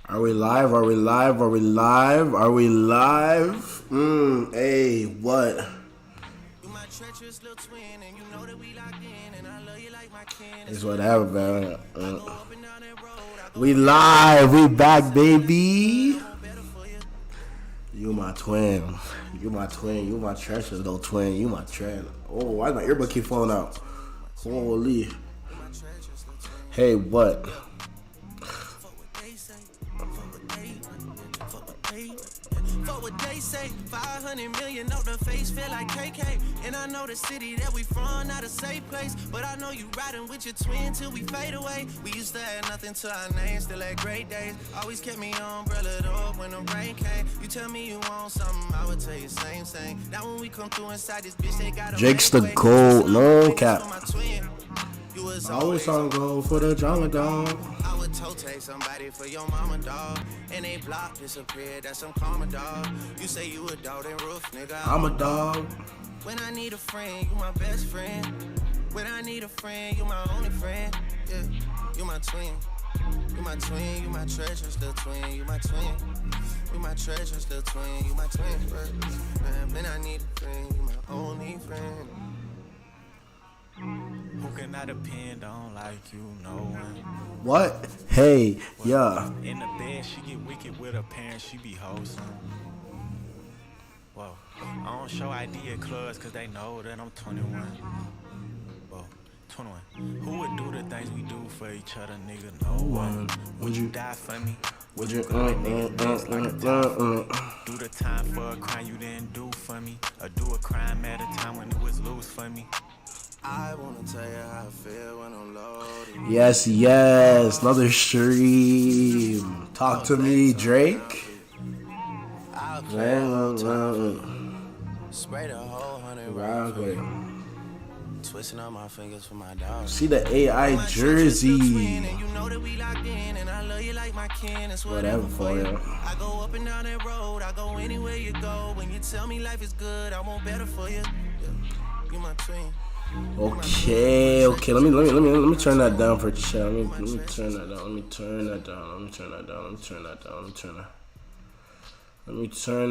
Are we live? Are we live? Are we live? Are we live? Hey, what? It's whatever, man. We live. We back, baby. You my twin. You my twin. You my treasure, little twin. You my twin. Oh, why my earbud keep falling out? Holy. Hey, what? What they say, 500 million on the face, feel like KK. And I know the city that we from, not a safe place. But I know you riding with your twin till we fade away. We used to have nothing to our name, still had great days. Always kept me umbrellaed up when the rain came. You tell me you want something, I would tell you same. Now when we come through inside this bitch, they got Jake's the gold, no cap. I always on go for the drama, dog. I would take somebody for your mama, dog. And they block disappeared, that's some karma, dog. You say you a dog, then roof, nigga. I'm a dog. When I need a friend, you my best friend. When I need a friend, you my only friend. Yeah, you my twin. You my twin, you my treasure, still twin. You my twin. You my treasure, still twin. You my twin, man. When I need a friend, you my only friend. Who can I depend on like you know one? What? Hey, yeah. In the bed, she get wicked with her parents, she be wholesome. Whoa, I don't show ID at clubs cause they know that I'm 21. Whoa, 21. Who would do the things we do for each other, nigga? No one. Would you die for me? Would you Do the time for a crime you didn't do for me? Or do a crime at a time when it was loose for me? I wanna tell you how I feel when I'm loaded. Yes, yes. Another stream. Talk to me, Drake. Spray the whole 100 Right. Twisting up my fingers for my dog. See the AI jersey. Whatever for you. I go up and down that road. I go anywhere you go. When you tell me life is good, I want better for you. Yeah. You my twin. Okay. Let me turn that down for chat. Let me turn that down. Let me turn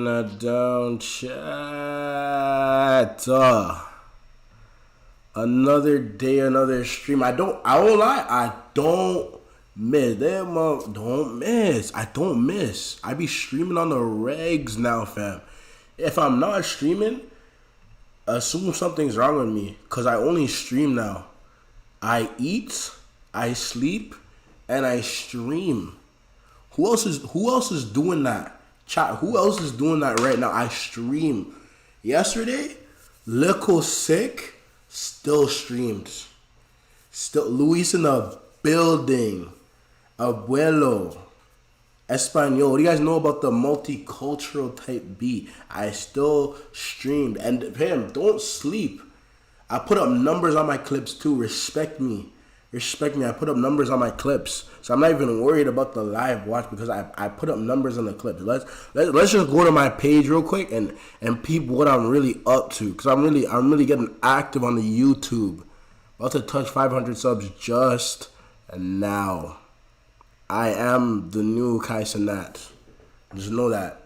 that down, chat. Another day, another stream. I won't lie. I don't miss. I don't miss. I be streaming on the regs now, fam. If I'm not streaming, assume something's wrong with me, cause I only stream now. I eat, I sleep, and I stream. Who else is doing that? Chat, who else is doing that right now? I stream. Yesterday, Little Sick still streamed. Still Luis in the building. Abuelo. Espanol. What do you guys know about the multicultural type beat? I still streamed. And fam, don't sleep. I put up numbers on my clips too. Respect me. I put up numbers on my clips. So I'm not even worried about the live watch because I put up numbers on the clips. Let's just go to my page real quick and peep what I'm really up to. Because I'm really getting active on the YouTube. About to touch 500 subs just now. I am the new Kai Cenat. Just know that.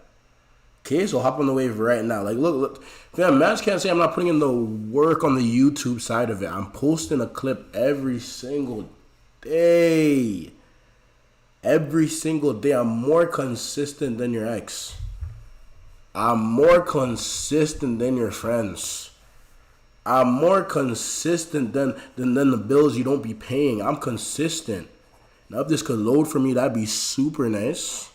Okay, so hop on the wave right now. Like, look. Fam, man, can't say I'm not putting in the work on the YouTube side of it. I'm posting a clip every single day. Every single day. I'm more consistent than your ex. I'm more consistent than your friends. I'm more consistent than the bills you don't be paying. I'm consistent. Now, if this could load for me, that'd be super nice.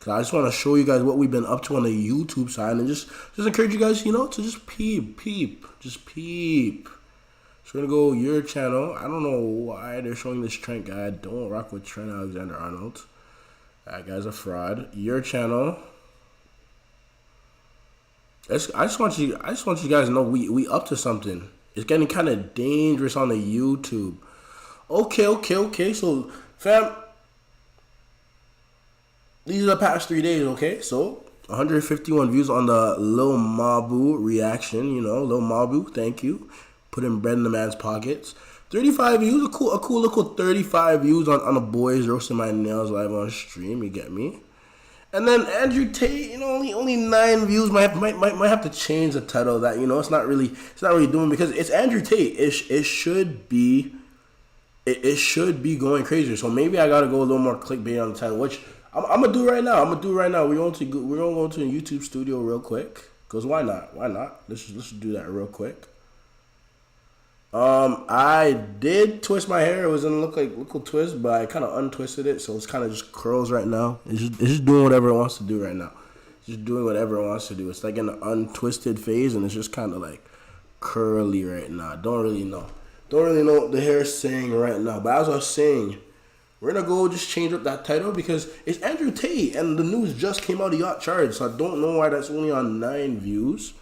Cause I just want to show you guys what we've been up to on the YouTube side, and just encourage you guys, to just peep. So we're gonna go your channel. I don't know why they're showing this Trent guy. I don't rock with Trent Alexander-Arnold. That guy's a fraud. Your channel. I just want you guys to know we up to something. It's getting kind of dangerous on the YouTube. Okay. So, fam, these are the past 3 days, okay? So, 151 views on the Lil Mabu reaction, Lil Mabu, thank you. Putting bread in the man's pockets. 35 views, a cool little 35 views on the boys roasting my nails live on stream. You get me? And then Andrew Tate, you know, only 9 views. Might have to change the title of that. You know, it's not really doing, because it's Andrew Tate. It should be going crazier. So maybe I gotta go a little more clickbait on the title, which I'm gonna do right now. We're gonna go to a YouTube studio real quick. Cause why not? Let's do that real quick. I did twist my hair. It was gonna look like a little twist, but I kind of untwisted it, so it's kind of just curls right now. It's just doing whatever it wants to do right now. Just doing whatever it wants to do. It's like in the untwisted phase, and it's just kind of like curly right now. Don't really know what the hair is saying right now. But as I was saying, we're gonna go just change up that title because it's Andrew Tate, and the news just came out. He got charged, so I don't know why that's only on 9 views.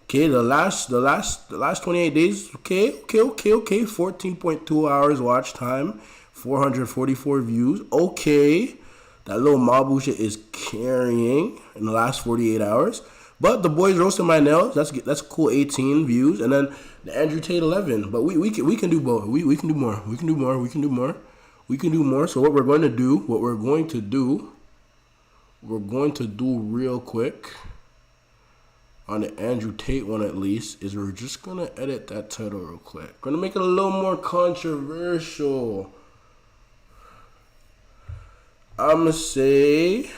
Okay, the last 28 days. Okay. 14.2 hours watch time, 444 views. Okay, that little Mabu shit is carrying in the last 48 hours. But the boys roasting my nails. That's cool. 18 views, and then the Andrew Tate 11. But we can do both. We can do more. We can do more. So what we're going to do real quick, on the Andrew Tate one at least, is we're just going to edit that title real quick. Going to make it a little more controversial. I'm going to say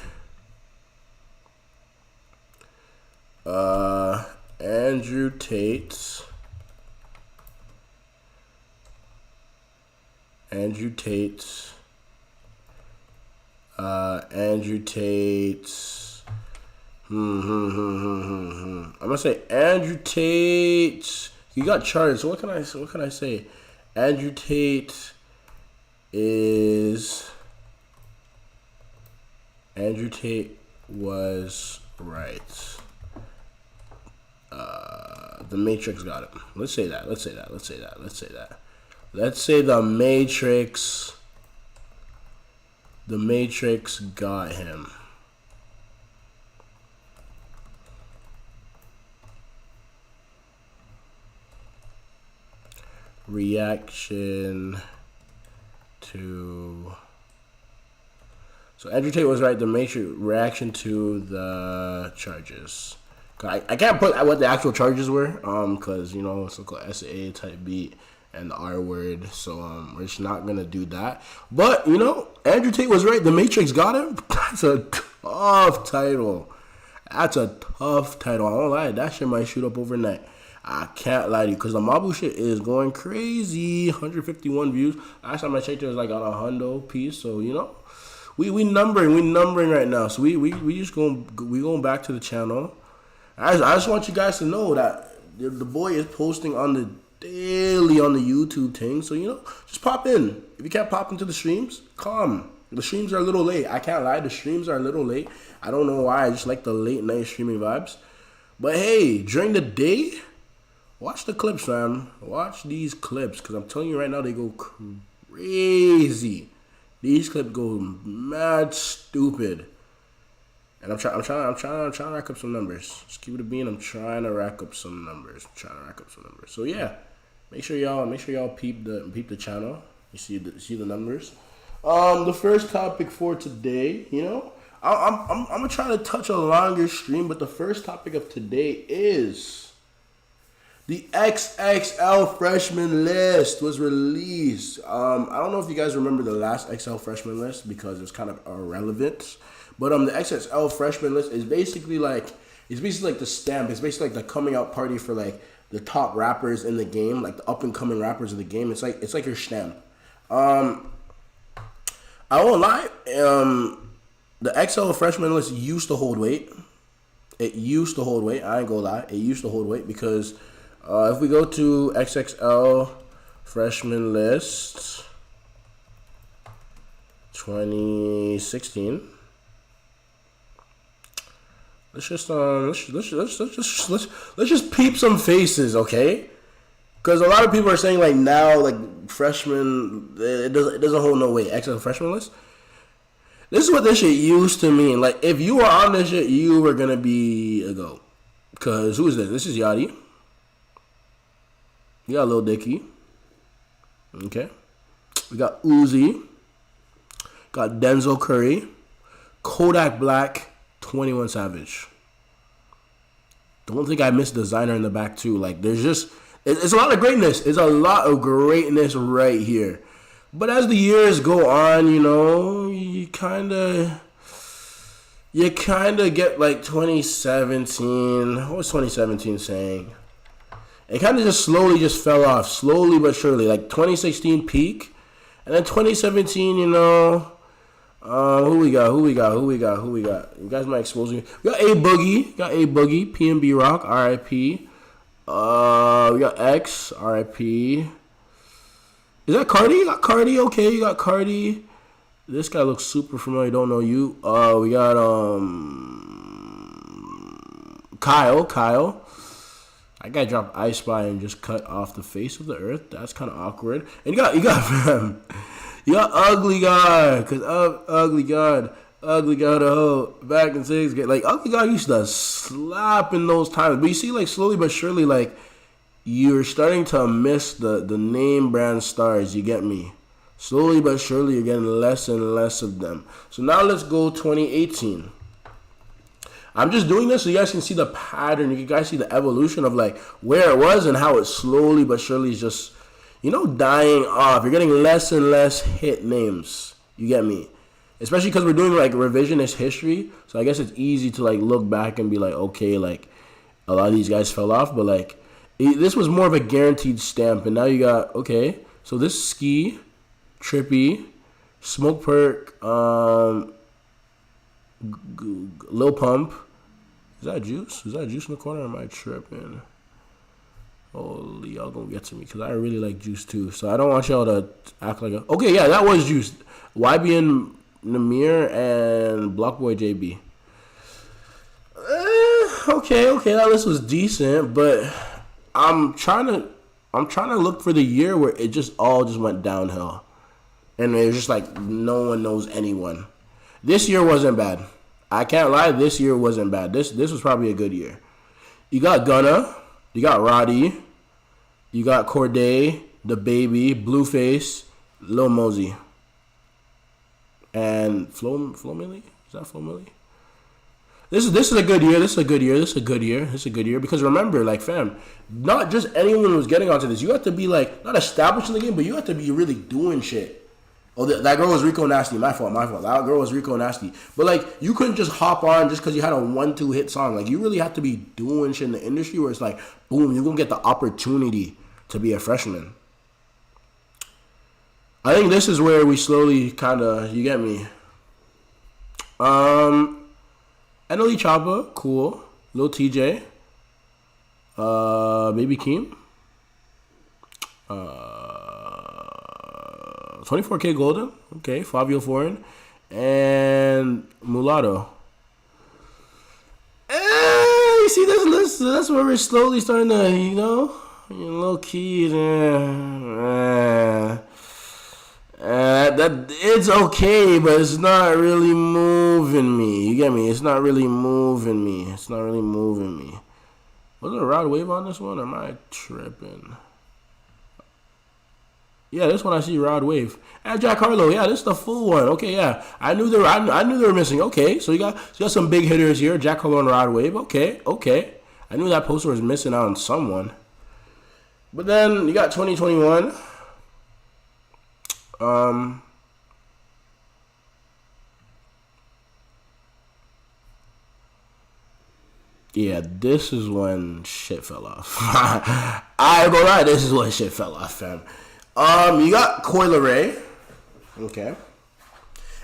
Andrew Tate's I'm gonna say Andrew Tate. You got charged. So what can I say? Andrew Tate was right. The Matrix got him. Let's say that. Let's say the Matrix got him. Reaction to... So Andrew Tate was right. The Matrix reaction to the charges. I can't put what the actual charges were, because, you know, it's like a SA type beat and the R word, so we're just not gonna do that. But, you know, Andrew Tate was right. The Matrix got him. That's a tough title. I won't lie. That shit might shoot up overnight. I can't lie to you, because the Mabu shit is going crazy. 151 views. Last time I checked, it was like on a hundo piece. So, you know, we numbering right now. So we going back to the channel. I just want you guys to know that the boy is posting on the daily on the YouTube thing. So, you know, just pop in. If you can't pop into the streams, come. The streams are a little late. I can't lie. The streams are a little late. I don't know why. I just like the late night streaming vibes. But hey, during the day, watch the clips, fam. Watch these clips, because I'm telling you right now, they go crazy. These clips go mad stupid. And I'm trying to rack up some numbers. Just keep it a bean. I'm trying to rack up some numbers. So yeah, make sure y'all peep the channel. You see the numbers. The first topic for today, you know, I'm gonna try to touch a longer stream, but the first topic of today is the XXL freshman list was released. I don't know if you guys remember the last XL freshman list because it's kind of irrelevant. But the XXL freshman list is basically like the stamp. It's basically like the coming out party for like the top rappers in the game, like the up and coming rappers in the game. It's like your stamp. I won't lie. The XL freshman list used to hold weight. It used to hold weight. I ain't gonna lie. It used to hold weight because if we go to XXL freshman list 2016. Let's just peep some faces, okay? Because a lot of people are saying like now, like freshman, it doesn't hold no weight. XL freshman list. This is what this shit used to mean. Like if you were on this shit, you were gonna be a GOAT. Cause who is this? This is Yachty. You got Lil Dicky. Okay. We got Uzi. Got Denzel Curry. Kodak Black. 21 Savage. Don't think I missed designer in the back too. Like there's just it's a lot of greatness. It's a lot of greatness right here. But as the years go on, you know, you kind of get like 2017. What was 2017 saying? It kind of just slowly just fell off, slowly but surely. Like 2016 peak, and then 2017, you know. Who we got? You guys might expose me. We got A Boogie. PNB Rock. R.I.P. We got X. R.I.P. Is that Cardi? You got Cardi. Okay, you got Cardi. This guy looks super familiar. Don't know you. We got Kyle. That guy dropped I Spy and just cut off the face of the earth. That's kind of awkward. And you got Ugly God, cause Ugly God, back in 6th grade. Like Ugly God used to slap in those times. But you see, like slowly but surely, like you're starting to miss the name brand stars. You get me? Slowly but surely, you're getting less and less of them. So now let's go 2018. I'm just doing this so you guys can see the pattern. You guys see the evolution of like where it was and how it slowly but surely is just, you know, dying off. You're getting less and less hit names. You get me? Especially because we're doing like revisionist history. So I guess it's easy to like look back and be like, okay, like a lot of these guys fell off. But like this was more of a guaranteed stamp. And now you got, okay, so this Ski, Trippy, Smoke Perk, Lil Pump. Is that Juice? Is that Juice in the corner or am I tripping? Holy, y'all gonna get to me because I really like Juice too. So I don't want y'all to act like a... Okay, yeah, that was Juice. YBN Namir and Blockboy JB. Okay, that list was decent, but I'm trying to look for the year where it just all just went downhill. And it was just like no one knows anyone. This year wasn't bad. I can't lie, this year wasn't bad. This was probably a good year. You got Gunna, you got Roddy, you got Corday, The Baby, Blueface, Lil Mosey, and Flo Milli. Is that Flo Milli? This is a good year. This is a good year because remember, like fam, not just anyone was getting onto this. You have to be like not established in the game, but you have to be really doing shit. Oh, that girl was Rico Nasty. My fault. That girl was Rico Nasty. But, like, you couldn't just hop on just because you had a 1-2 hit song. Like, you really have to be doing shit in the industry where it's like, boom, you're going to get the opportunity to be a freshman. I think this is where we slowly kind of, you get me. NLE Choppa, cool. Lil TJ. Baby Keem. 24K Golden, okay, Fabio Foreign, and Mulatto. You see this list? That's where we're slowly starting to, you know, low key. That it's okay, but it's not really moving me. You get me? It's not really moving me. Was there a Rod Wave on this one? Or am I tripping? Yeah, this one I see Rod Wave. And Jack Harlow, yeah, this is the full one. Okay, yeah. I knew they were missing. Okay, so you got some big hitters here, Jack Harlow and Rod Wave. Okay. I knew that poster was missing out on someone. But then you got 2021. Yeah, this is when shit fell off. I ain't gonna lie, this is when shit fell off, fam. You got Coi Leray. Okay.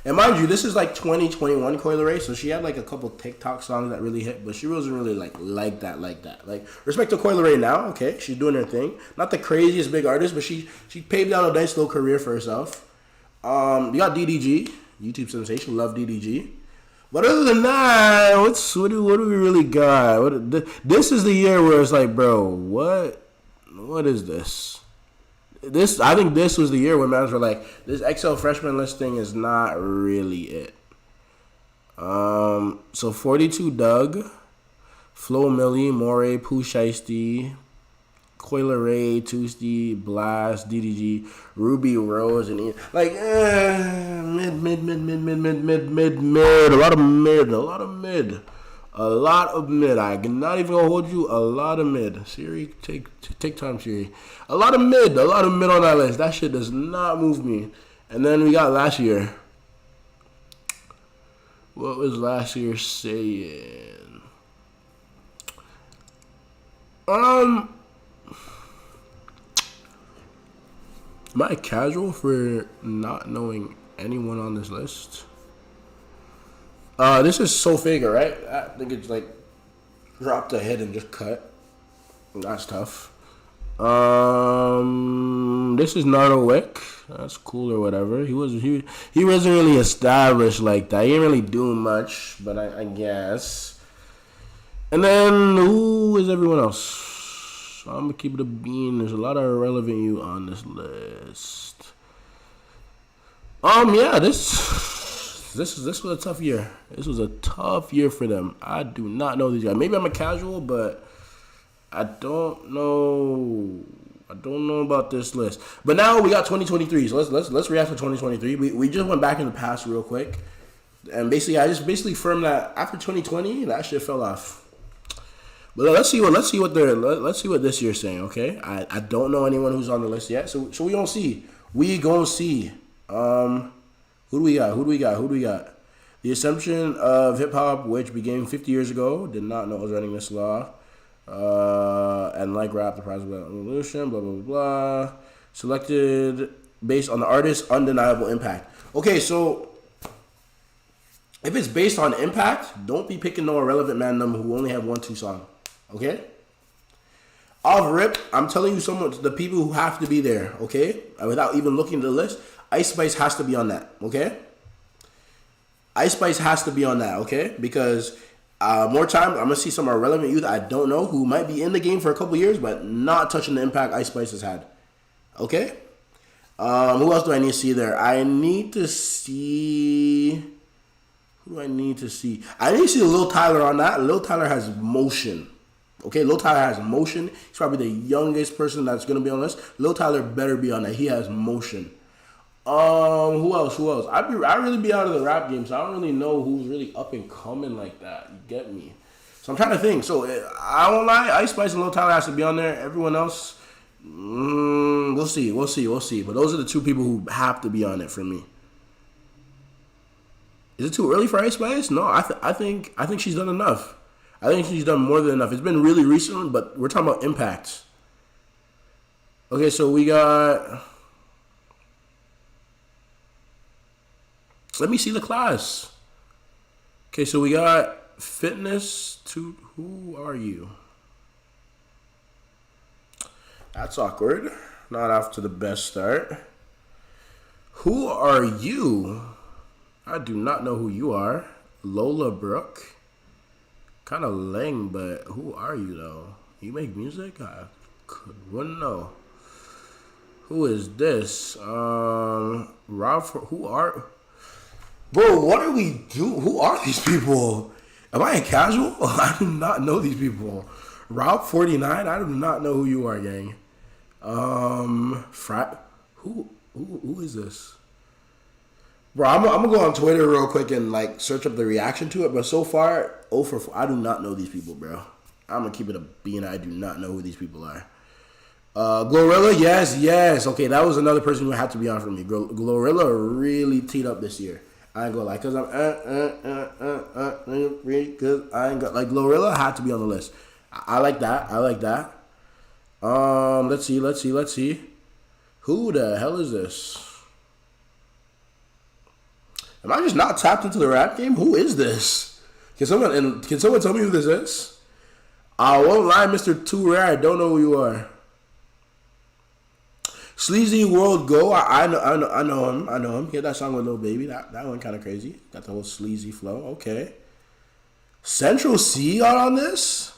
And mind you, this is like 2021 Coi Leray, so she had like a couple TikTok songs that really hit, but she wasn't really like that. Like, respect to Coi Leray now, okay? She's doing her thing. Not the craziest big artist, but she paved out a nice little career for herself. You got DDG, YouTube sensation, love DDG. But other than that, what do we really got? This is the year where it's like, bro, what is this? I think this was the year when mans were like, this XL freshman listing is not really it. So 42 Doug, Flo Milli, Moray, Pooh Shiesty, Coiler Ray, Toasty, Blast, DDG, Ruby Rose, and like mid. A lot of mid. I'm not even gonna hold you. A lot of mid. Siri, take time, Siri. A lot of mid on that list. That shit does not move me. And then we got last year. What was last year saying? Am I casual for not knowing anyone on this list? This is Sofega, right? I think it's like dropped a hit and just cut. That's tough. This is Nardo Wick. That's cool or whatever. He wasn't really established like that. He didn't really do much, but I guess. And then who is everyone else? I'm gonna keep it a bean. There's a lot of irrelevant you on this list. Yeah, this was a tough year. This was a tough year for them. I do not know these guys. Maybe I'm a casual, but I don't know. I don't know about this list. But now we got 2023. So let's react to 2023. We just went back in the past real quick, and I just firmed that after 2020 that shit fell off. But let's see what this year's saying. Okay, I don't know anyone who's on the list yet. So we gonna see. We gonna see. Who do we got? The Assumption of Hip Hop, which began 50 years ago, did not know it was running this law. And like rap, the prize of evolution, blah, blah, blah, blah. Selected based on the artist's undeniable impact. Okay, so if it's based on impact, don't be picking no irrelevant man number who only have 1-2 songs. Okay? Off rip, I'm telling you the people who have to be there, okay? Without even looking at the list, Ice Spice has to be on that, okay? Ice Spice has to be on that, okay? Because more time, I'm going to see some irrelevant youth I don't know who might be in the game for a couple years, but not touching the impact Ice Spice has had. Okay? Who else do I need to see there? I need to see... Who do I need to see? I need to see Lil Tyler on that. Lil Tyler has motion. Okay? Lil Tyler has motion. He's probably the youngest person that's going to be on this. Lil Tyler better be on that. He has motion. Who else? I really be out of the rap game, so I don't really know who's really up and coming like that. You get me? So I'm trying to think. So I won't lie, Ice Spice and Lil Tyler has to be on there. Everyone else, we'll see. But those are the two people who have to be on it for me. Is it too early for Ice Spice? No, I think she's done enough. I think she's done more than enough. It's been really recent, but we're talking about impacts. Okay, so we got. Let me see the class. Okay, so we got fitness to... Who are you? That's awkward. Not off to the best start. Who are you? I do not know who you are. Lola Brooke. Kind of lame, but who are you, though? You make music? I wouldn't know. Who is this? Who are... Bro, what are we doing? Who are these people? Am I a casual? I do not know these people. Rob 49, I do not know who you are, gang. Who is this? Bro, I'm gonna go on Twitter real quick and like search up the reaction to it. But so far, 0 for 4. I do not know these people, bro. I'm gonna keep it a bean. I do not know who these people are. Glorilla, yes. Okay, that was another person who had to be on for me. Glorilla really teed up this year. I ain't gonna lie, cause I'm cause I ain't got like Glorilla had to be on the list. I like that. Let's see. Who the hell is this? Am I just not tapped into the rap game? Who is this? Can someone tell me who this is? I won't lie, Mr. Too Rare. I don't know who you are. Sleazy World Go, I know him. He had that song with Lil Baby. That one kind of crazy. Got the whole sleazy flow. Okay. Central C got on this?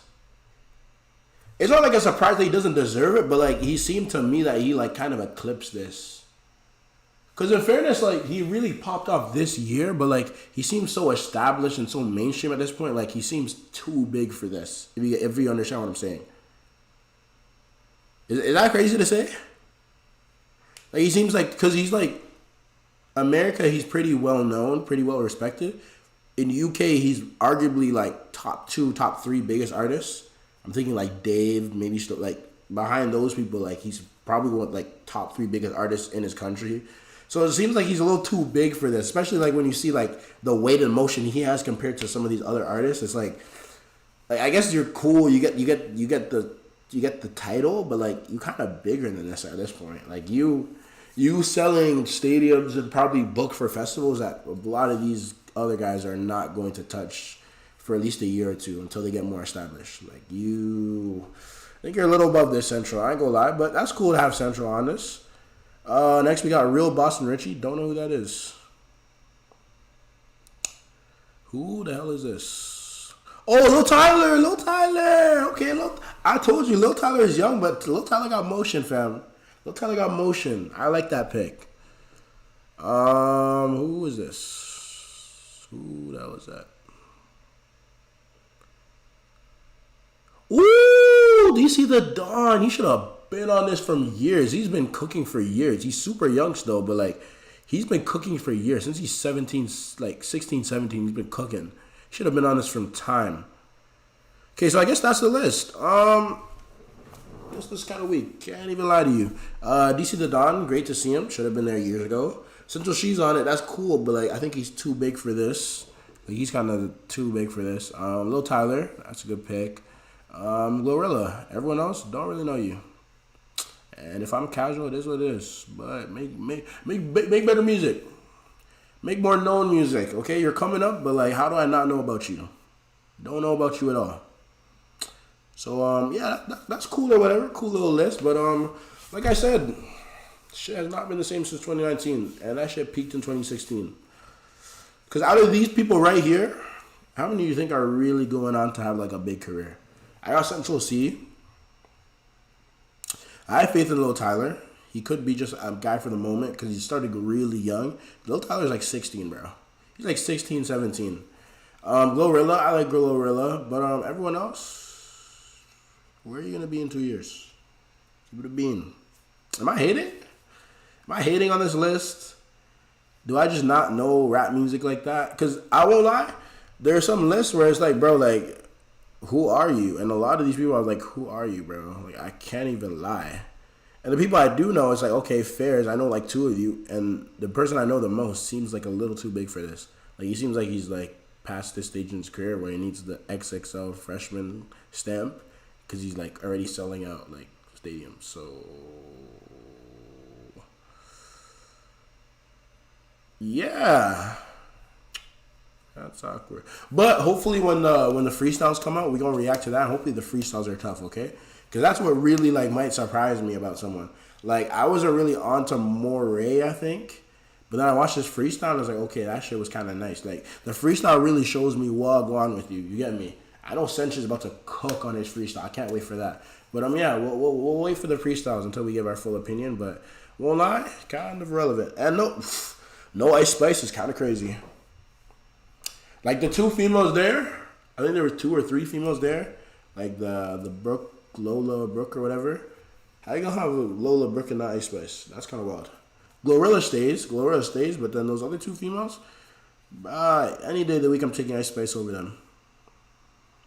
It's not like a surprise that he doesn't deserve it, but like he seemed to me that he like kind of eclipsed this. Because in fairness, like he really popped off this year, but like he seems so established and so mainstream at this point. Like he seems too big for this. If you understand what I'm saying. Is that crazy to say? Like he seems like because he's like America, he's pretty well known, pretty well respected. In UK, he's arguably like top 2, top 3 biggest artists. I'm thinking like Dave, maybe still like behind those people, like he's probably one of like top 3 biggest artists in his country. So it seems like he's a little too big for this, especially like when you see like the weight and motion he has compared to some of these other artists. It's like I guess you're cool, you get the title, but like you kind of bigger than this at this point. Like you selling stadiums and probably book for festivals that a lot of these other guys are not going to touch for at least a year or two until they get more established. Like I think you're a little above this Central. I ain't gonna lie, but that's cool to have Central on this. Next we got Real Boston Richie. Don't know who that is. Who the hell is this? Oh, Lil Tyler. Okay, I told you Lil Tyler is young, but Lil Tyler got motion, fam. Lil Tyler got motion. I like that pick. Who is this? Who the hell is that? Ooh, do you see the Don? He should have been on this from years. He's been cooking for years. He's super young still, but like he's been cooking for years. Since he's 17, like 16, 17, he's been cooking. Should have been on this from time. Okay, so I guess that's the list. This was kind of weak. Can't even lie to you. DC the Don, great to see him. Should have been there years ago. Central She's on it. That's cool, but like I think he's too big for this. Like he's kind of too big for this. Lil Tyler, that's a good pick. Glorilla. Everyone else don't really know you. And if I'm casual, it is what it is. But make better music. Make more known music. Okay, you're coming up, but like, how do I not know about you? Don't know about you at all. So yeah, that's cool or whatever. Cool little list. But like I said, shit has not been the same since 2019, and that shit peaked in 2016. Because out of these people right here, how many do you think are really going on to have like a big career? I got Central C. I have faith in Lil Tyler. He could be just a guy for the moment because he started really young. Lil Tyler's like 16, bro. He's like 16, 17. Glorilla, I like Glorilla. But everyone else, where are you going to be in 2 years? Keep it a bean. Am I hating? Am I hating on this list? Do I just not know rap music like that? Because I won't lie, there are some lists where it's like, bro, like, who are you? And a lot of these people are like, who are you, bro? Like, I can't even lie. And the people I do know, it's like, okay, fairs. I know like 2 of you. And the person I know the most seems like a little too big for this. Like, he seems like he's like past this stage in his career where he needs the XXL freshman stamp because he's like already selling out like stadiums. So yeah, that's awkward. But hopefully when the freestyles come out, we're gonna react to that. Hopefully the freestyles are tough, okay? Because that's what really like might surprise me about someone. Like I wasn't really onto Moray, I think, but then I watched this freestyle and I was like, okay, that shit was kind of nice. Like the freestyle really shows me what go on with you. You get me? I know Sench is about to cook on his freestyle. I can't wait for that. But yeah, we'll wait for the freestyles until we give our full opinion. But won't lie, kind of relevant. And no Ice Spice is kind of crazy. Like the 2 females there, I think there were 2 or 3 females there. Like the Lola Brooke or whatever. How you gonna have Lola Brooke and not Ice Spice? That's kind of wild. Glorilla stays, but then those other 2 females, any day of the week I'm taking Ice Spice over them.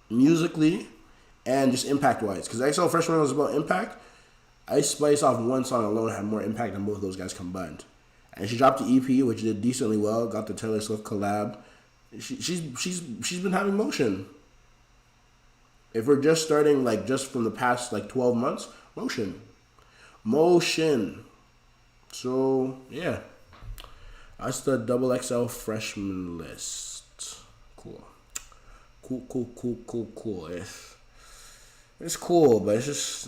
Musically and just impact wise. Because XL Freshman was about impact. Ice Spice off one song alone had more impact than both those guys combined. And she dropped the EP, which did decently well. Got the Taylor Swift collab. She's been having motion. If we're just starting like just from the past like 12 months, motion. So yeah, that's the XXL freshman list. Cool. It's cool, but it's just.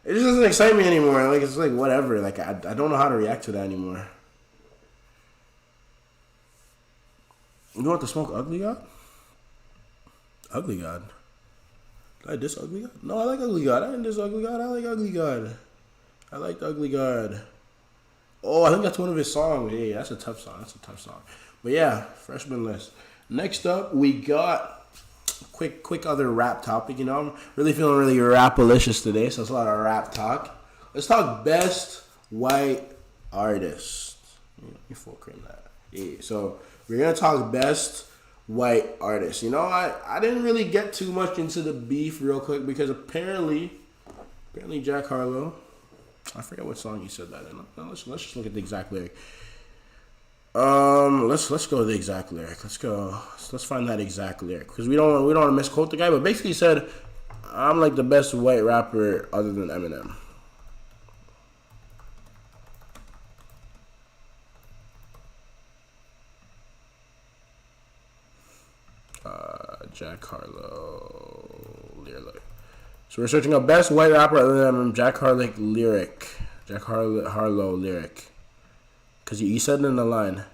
It just doesn't excite me anymore. Like it's like whatever. Like I don't know how to react to that anymore. You want to smoke Ugly God? Ugly God. Did I diss Ugly God? No, I like Ugly God. I didn't diss Ugly God. I like Ugly God. I liked Ugly God. Oh, I think that's one of his songs. Yeah, that's a tough song. But yeah, freshman list. Next up, we got quick other rap topic. You know, I'm really feeling really rap-alicious today, so it's a lot of rap talk. Let's talk best white artist. You full cream that. Yeah, so we're gonna talk best white artist. You know, I didn't really get too much into the beef real quick because apparently Jack Harlow, I forget what song he said that in. Let's just look at the exact lyric. Let's go to the exact lyric. Let's find that exact lyric because we don't want to misquote the guy. But basically, he said, "I'm like the best white rapper other than Eminem." Jack Harlow lyric. So we're searching up best white rapper other than Eminem. Jack Harlow lyric. Jack Harlow lyric. Because he said it in the line.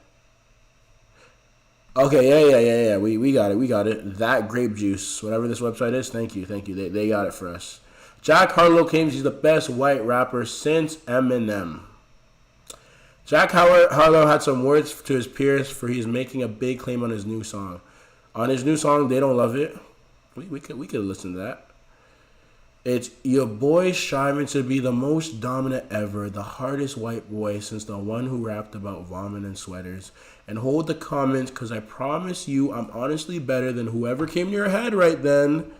Okay, yeah. We got it. That grape juice, whatever this website is, thank you. They got it for us. Jack Harlow claims he's the best white rapper since Eminem. Jack Harlow had some words to his peers for he's making a big claim on his new song. On his new song, They Don't Love It. We could listen to that. It's your boy striving to be the most dominant ever, the hardest white boy since the one who rapped about vomit and sweaters. And hold the comments, cause I promise you I'm honestly better than whoever came to your head right then.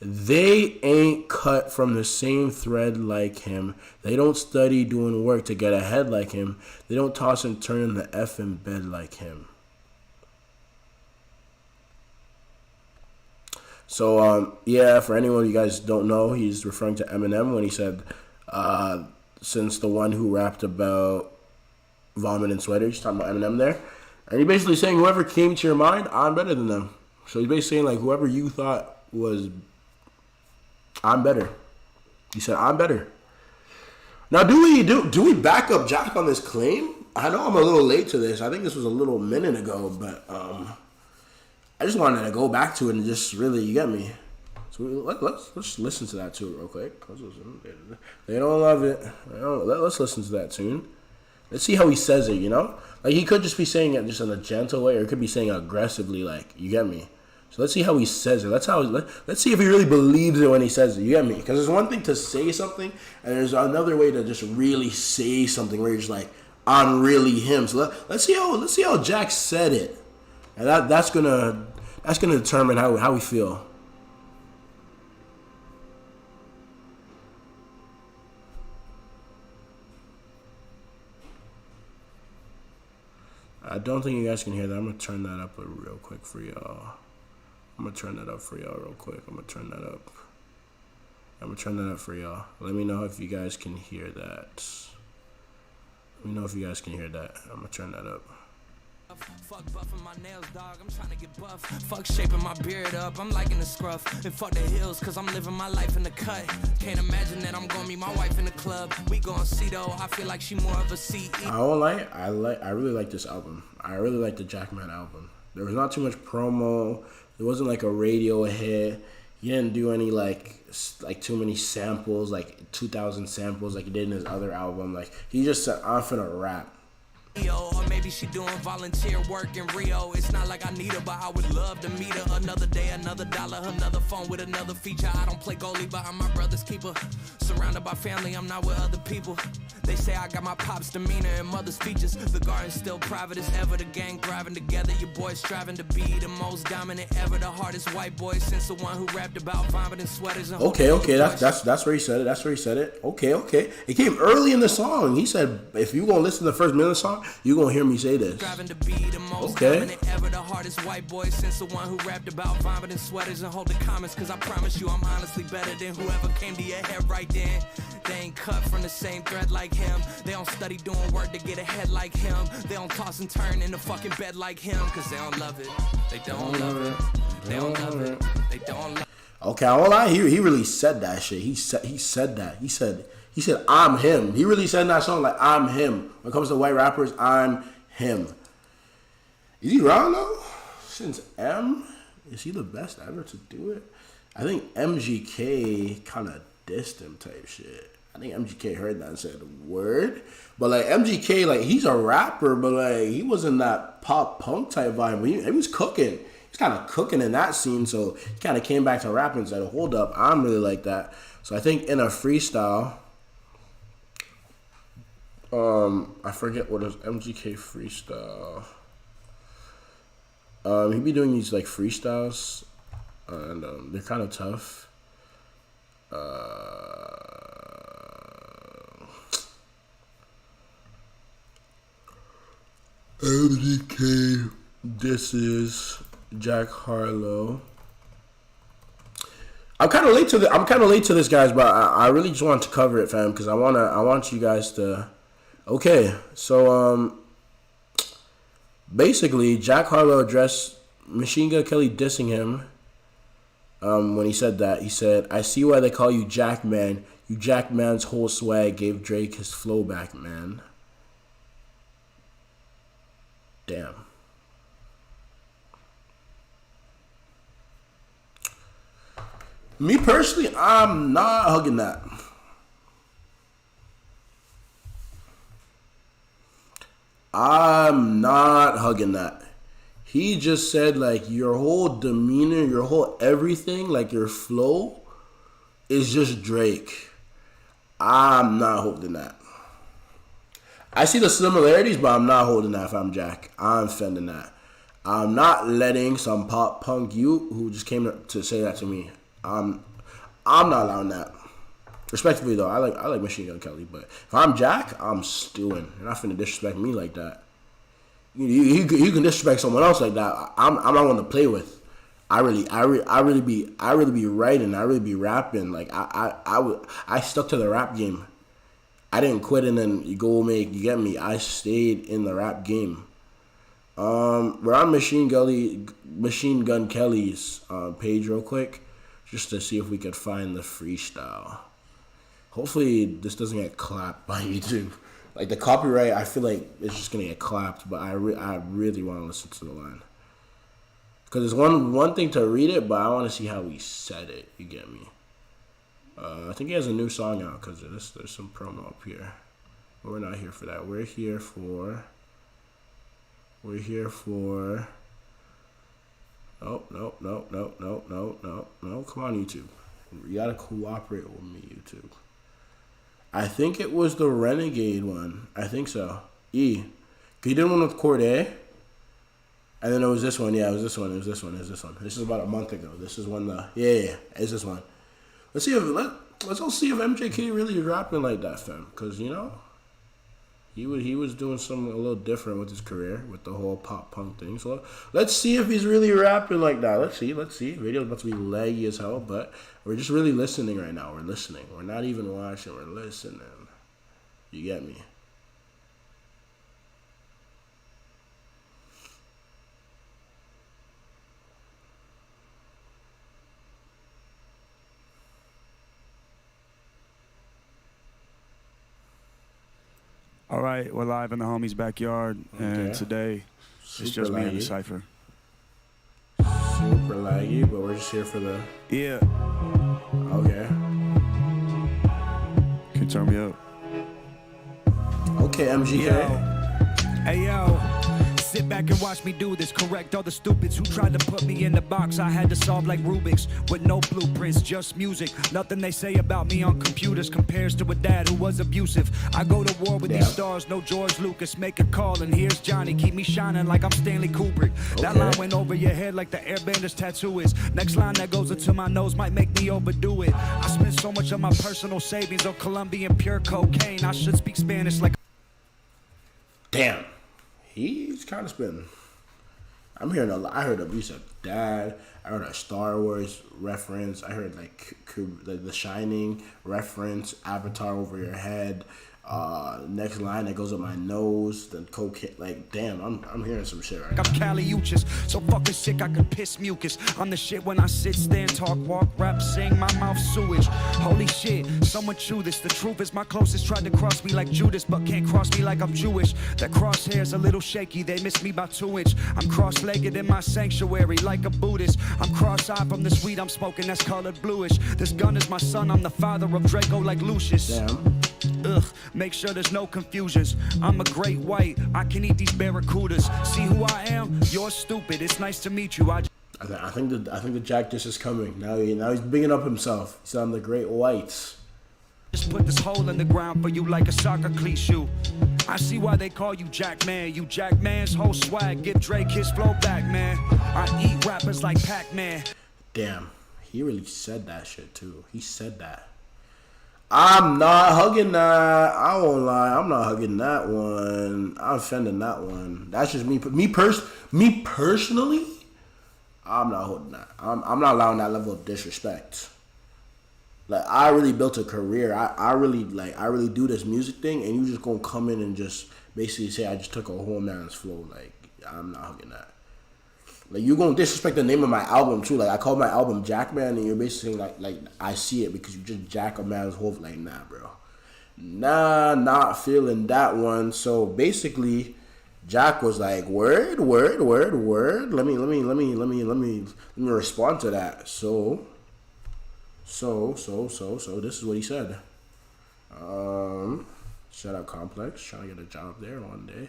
They ain't cut from the same thread like him. They don't study doing work to get ahead like him. They don't toss and turn in the effing bed like him. So, yeah, for anyone of you guys don't know, he's referring to Eminem when he said, since the one who rapped about vomit and sweaters, he's talking about Eminem there. And he's basically saying, whoever came to your mind, I'm better than them. So he's basically saying, like, whoever you thought was, I'm better. He said, I'm better. Now, do we back up Jack on this claim? I know I'm a little late to this. I think this was a little minute ago, but, I just wanted to go back to it and just really, you get me? So let's listen to that tune real quick. They don't love it. Let's listen to that tune. Let's see how he says it, you know? Like, he could just be saying it just in a gentle way, or he could be saying it aggressively, like, you get me? So let's see how he says it. Let's see if he really believes it when he says it, you get me? Because there's one thing to say something, and there's another way to just really say something where you're just like, I'm really him. So let's see how Jack said it. And that's gonna determine how we feel. I don't think you guys can hear that. I'm gonna turn that up real quick for y'all. I'm gonna turn that up for y'all real quick. I'm gonna turn that up for y'all. Let me know if you guys can hear that. I'm gonna turn that up. Fuck buffing my nails, dog. I'm trying to get buff. Fuck shaping my beard up. I'm liking the scruff. And fuck the hills, cause I'm living my life in the cut. Can't imagine that I'm gonna meet my wife in the club. We gon' see though. I feel like she more of a CE. I won't lie. I really like this album. I really like the Jackman album. There was not too much promo. It wasn't like a radio hit. He didn't do any like too many samples, like 2,000 samples like he did in his other album. Like he just said, I'm finna rap. Or maybe she doing volunteer work in Rio. It's not like I need her, but I would love to meet her. Another day, another dollar, another phone with another feature. I don't play goalie, but I'm my brother's keeper. Surrounded by family, I'm not with other people. They say I got my pop's demeanor and mother's features. The garden's still private as ever. The gang thriving together. Your boy striving to be the most dominant ever. The hardest white boy since the one who rapped about vomit and sweaters. And okay. That's where he said it. Okay. It came early in the song. He said, if you gonna listen to the first minute of the song, you gonna hear me say this. Okay. Ever the hardest white boy since the one who rapped about vomit and sweaters and hold the comments, cause I promise you I'm honestly better than whoever came to your head right then. They ain't cut from the same thread like him. They don't study doing work to get ahead like him. They don't toss and turn in the fucking bed like him, cause they don't love it. They don't love it. They don't love it. They don't love it. Okay, I won't lie. He really said that shit. He said that. He said, I'm him. He really said in that song, like, I'm him. When it comes to white rappers, I'm him. Is he wrong, though? Since M, is he the best ever to do it? I think MGK kind of dissed him type shit. I think MGK heard that and said, word? But, like, MGK, like, he's a rapper, but, like, he wasn't that pop punk type vibe. He was cooking. he's kind of cooking in that scene, so he kind of came back to rapping and said, hold up, I'm really like that. So I think in a freestyle, I forget what is MGK freestyle. He be doing these like freestyles, and they're kind of tough. MGK, this is Jack Harlow. I'm kind of late to this, guys, but I really just want to cover it, fam, because I want you guys to. Okay, so basically, Jack Harlow addressed Machine Gun Kelly dissing him. When he said that, he said, "I see why they call you Jack Man. You Jack Man's whole swag gave Drake his flow back, man." Damn. Me personally, I'm not hugging that. I'm not hugging that. He just said, like, your whole demeanor, your whole everything, like your flow is just Drake. I'm not holding that. I see the similarities, but I'm not holding that if I'm Jack. I'm fending that. I'm not letting some pop punk you who just came to say that to me. I'm not allowing that. Respectfully though, I like Machine Gun Kelly, but if I'm Jack, I'm stewing. You're not finna disrespect me like that. You can disrespect someone else like that. I'm not one to play with. I really be writing. I really be rapping. Like I stuck to the rap game. I didn't quit and then you get me. I stayed in the rap game. We're on Machine Gun Kelly's page real quick, just to see if we could find the freestyle. Hopefully this doesn't get clapped by YouTube. Like the copyright, I feel like it's just gonna get clapped, but I really want to listen to the line. Because it's one thing to read it, but I want to see how he said it. You get me? I think he has a new song out because there's some promo up here. But we're not here for that. We're here for. No. Come on, YouTube. You gotta cooperate with me, YouTube. I think it was the Renegade one. I think so. He did one with Cordae. And then it was this one. Yeah, it was this one. This is about a month ago. This is when it's this one. Let's all see if MJK really is rapping like that, fam. Because, you know, he was doing something a little different with his career, with the whole pop punk thing. So let's see if he's really rapping like that. Let's see. Video's about to be laggy as hell, but we're just really listening right now. We're listening. We're not even watching. We're listening. You get me? All right, we're live in the homie's backyard, and today it's just me and the cypher. Super laggy, but we're just here for the... Yeah. Okay. Can you turn me up? Okay, MGK. Yo. Hey, yo. Sit back and watch me do this. Correct all the stupids who tried to put me in the box. I had to solve like Rubik's with no blueprints, just music. Nothing they say about me on computers compares to a dad who was abusive. I go to war with these stars, no George Lucas. Make a call and here's Johnny. Keep me shining like I'm Stanley Kubrick. That line went over your head like the airbender's tattoo is. Next line that goes into my nose might make me overdo it. I spent so much of my personal savings on Colombian pure cocaine. I should speak Spanish like... Damn. He's kind of spitting. I'm hearing a lot. I heard abuse of dad. I heard a Star Wars reference. I heard like the Shining reference. Avatar over your head. Next line that goes up my nose. Then cocaine. Like damn, I'm hearing some shit right now. I'm Cali-uchis, so fucking sick I can piss mucus. I'm the shit when I sit, stand, talk, walk, rap, sing, my mouth sewage. Holy shit, someone chew this. The truth is my closest tried to cross me like Judas, but can't cross me like I'm Jewish. That crosshair's a little shaky, they missed me by 2 inches. I'm cross-legged in my sanctuary like a Buddhist. I'm cross-eyed from this weed I'm smoking that's colored bluish. This gun is my son, I'm the father of Draco like Lucius. Damn. Ugh, make sure there's no confusions. I'm a great white, I can eat these barracudas. See who I am? You're stupid, it's nice to meet you. I think the Jack diss is coming. Now he's bigging up himself. He's on the Great Whites. Just put this hole in the ground for you like a soccer cleat shoe. I see why they call you Jack Man. You Jack Man's whole swag. Give Drake his flow back, man. I eat rappers like Pac-Man. Damn, he really said that shit too. He said that. I'm not hugging that. I won't lie. I'm not hugging that one. I'm offending that one. That's just me. Me personally, I'm not holding that. I'm not allowing that level of disrespect. Like, I really built a career. I really do this music thing, and you just gonna come in and just basically say I just took a whole man's flow. Like, I'm not hugging that. Like, you gonna disrespect the name of my album too. Like, I call my album Jack Man, and you're basically like I see it because you just jack a man's whole. Like, nah, bro. Nah, not feeling that one. So basically, Jack was like, word. Let me respond to that. So this is what he said. Shout out Complex, trying to get a job there one day.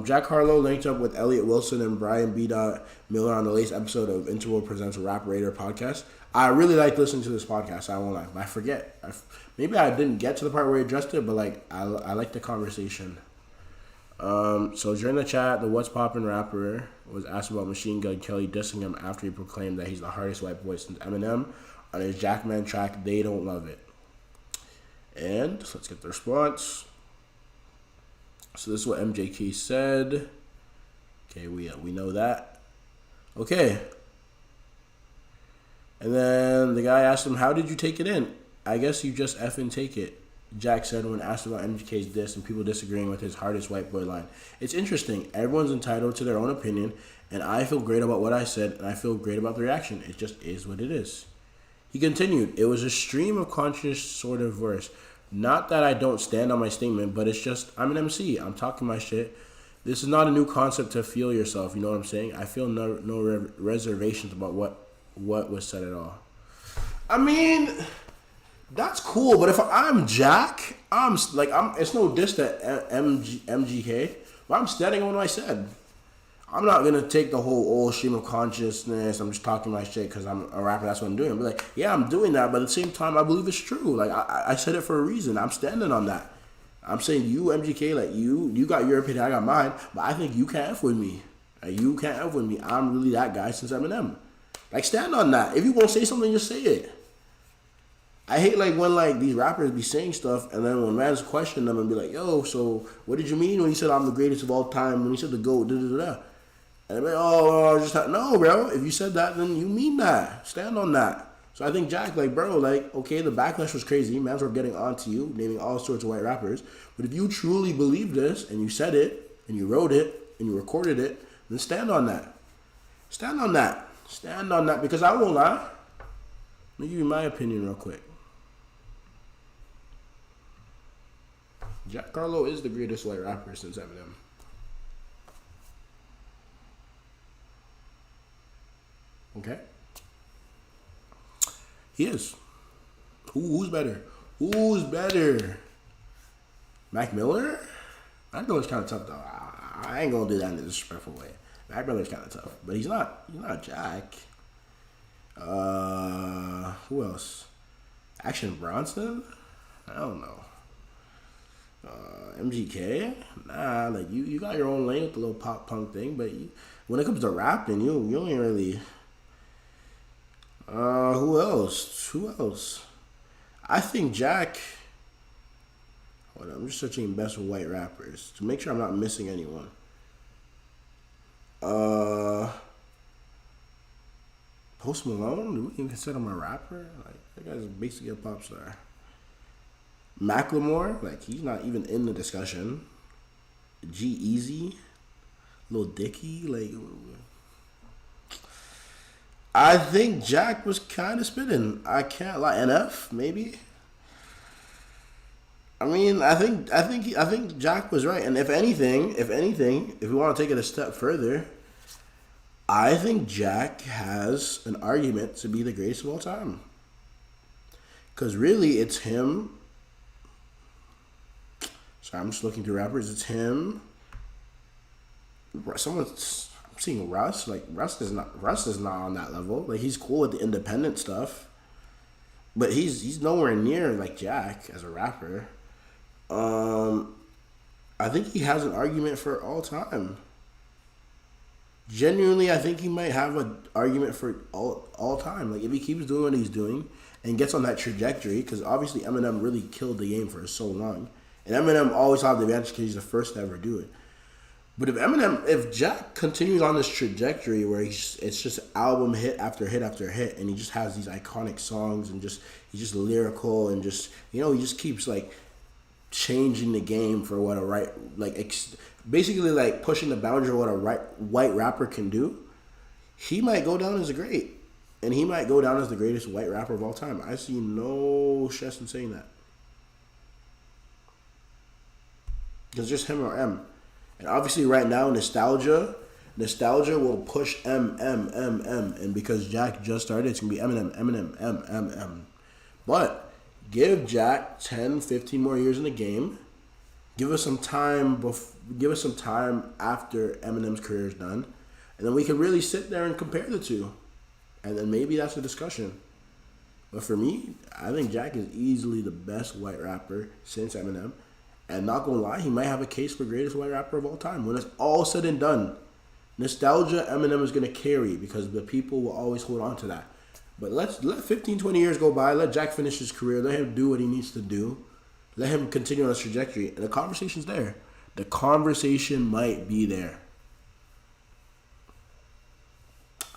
Jack Harlow linked up with Elliott Wilson and Brian B. Miller on the latest episode of Interworld Presents Rap Radar podcast. I really like listening to this podcast. I won't lie. I forget. Maybe I didn't get to the part where he addressed it, but like I like the conversation. So during the chat, the What's Poppin' rapper was asked about Machine Gun Kelly dissing him after he proclaimed that he's the hardest white boy since Eminem on his Jackman track, They Don't Love It. And let's get the response. So this is what MJK said. Okay, we know that. Okay. And then the guy asked him, how did you take it in? I guess you just effing take it. Jack said when asked about MJK's diss and people disagreeing with his hardest white boy line. It's interesting. Everyone's entitled to their own opinion, and I feel great about what I said, and I feel great about the reaction. It just is what it is. He continued, it was a stream of conscious sort of verse. Not that I don't stand on my statement, but it's just, I'm an MC. I'm talking my shit. This is not a new concept to feel yourself, you know what I'm saying? I feel no reservations about what was said at all. I mean, that's cool, but if I'm Jack, it's no diss to MGK, but I'm standing on what I said. I'm not going to take the whole stream of consciousness, I'm just talking my shit because I'm a rapper, that's what I'm doing. But like, yeah, I'm doing that, but at the same time, I believe it's true. Like, I said it for a reason. I'm standing on that. I'm saying you, MGK, like, you got your opinion, I got mine, but I think you can't F with me. Like, you can't F with me. I'm really that guy since Eminem. Like, stand on that. If you want to say something, just say it. I hate, like, when, like, these rappers be saying stuff, and then when man's question them and be like, yo, so what did you mean when you said I'm the greatest of all time, when you said the GOAT, da-da-da-da? And they're like, no, bro. If you said that, then you mean that. Stand on that. So I think Jack, like, bro, like, okay, the backlash was crazy. Mans were getting onto you, naming all sorts of white rappers. But if you truly believe this, and you said it, and you wrote it, and you recorded it, then stand on that. Stand on that. Stand on that, because I won't lie. Let me give you my opinion real quick. Jack Harlow is the greatest white rapper since Eminem. Okay? He is. Who's better? Who's better? Mac Miller? Mac Miller's kind of tough, though. I ain't going to do that in a disrespectful way. Mac Miller's kind of tough. But he's not Jack. Who else? Action Bronson? I don't know. MGK? Nah, like, you got your own lane with the little pop punk thing, but when it comes to rapping, you ain't really... Who else? I think Jack... Hold on, I'm just searching best white rappers to make sure I'm not missing anyone. Post Malone? Do we even consider him a rapper? Like, that guy's basically a pop star. Macklemore? Like, he's not even in the discussion. G-Eazy? Lil Dicky? Like... I think Jack was kind of spitting. I can't lie. NF, maybe. I mean, I think Jack was right. And if anything, if we want to take it a step further, I think Jack has an argument to be the greatest of all time. Because really, it's him. Sorry, I'm just looking through rappers. It's him. I'm seeing Russ. Like Russ is not on that level. Like he's cool with the independent stuff, but he's nowhere near like Jack as a rapper. I think he has an argument for all time. Genuinely, I think he might have an argument for all time. Like if he keeps doing what he's doing and gets on that trajectory, because obviously Eminem really killed the game for so long, and Eminem always had the advantage because he's the first to ever do it. But if Jack continues on this trajectory where it's just album hit after hit after hit, and he just has these iconic songs, and he's just lyrical, and just he just keeps like changing the game for what basically like pushing the boundary of what a white rapper can do, he might go down as a great, and he might go down as the greatest white rapper of all time. I see no stress in saying that. It's just him or M. And obviously right now, nostalgia will push M. And because Jack just started, it's going to be Eminem, M. But give Jack 10, 15 more years in the game. Give us some time after Eminem's career is done. And then we can really sit there and compare the two. And then maybe that's a discussion. But for me, I think Jack is easily the best white rapper since Eminem. And not gonna lie, he might have a case for greatest white rapper of all time. When it's all said and done, nostalgia, Eminem is gonna carry because the people will always hold on to that. But let 15, 20 years go by. Let Jack finish his career. Let him do what he needs to do. Let him continue on his trajectory. And the conversation's there. The conversation might be there.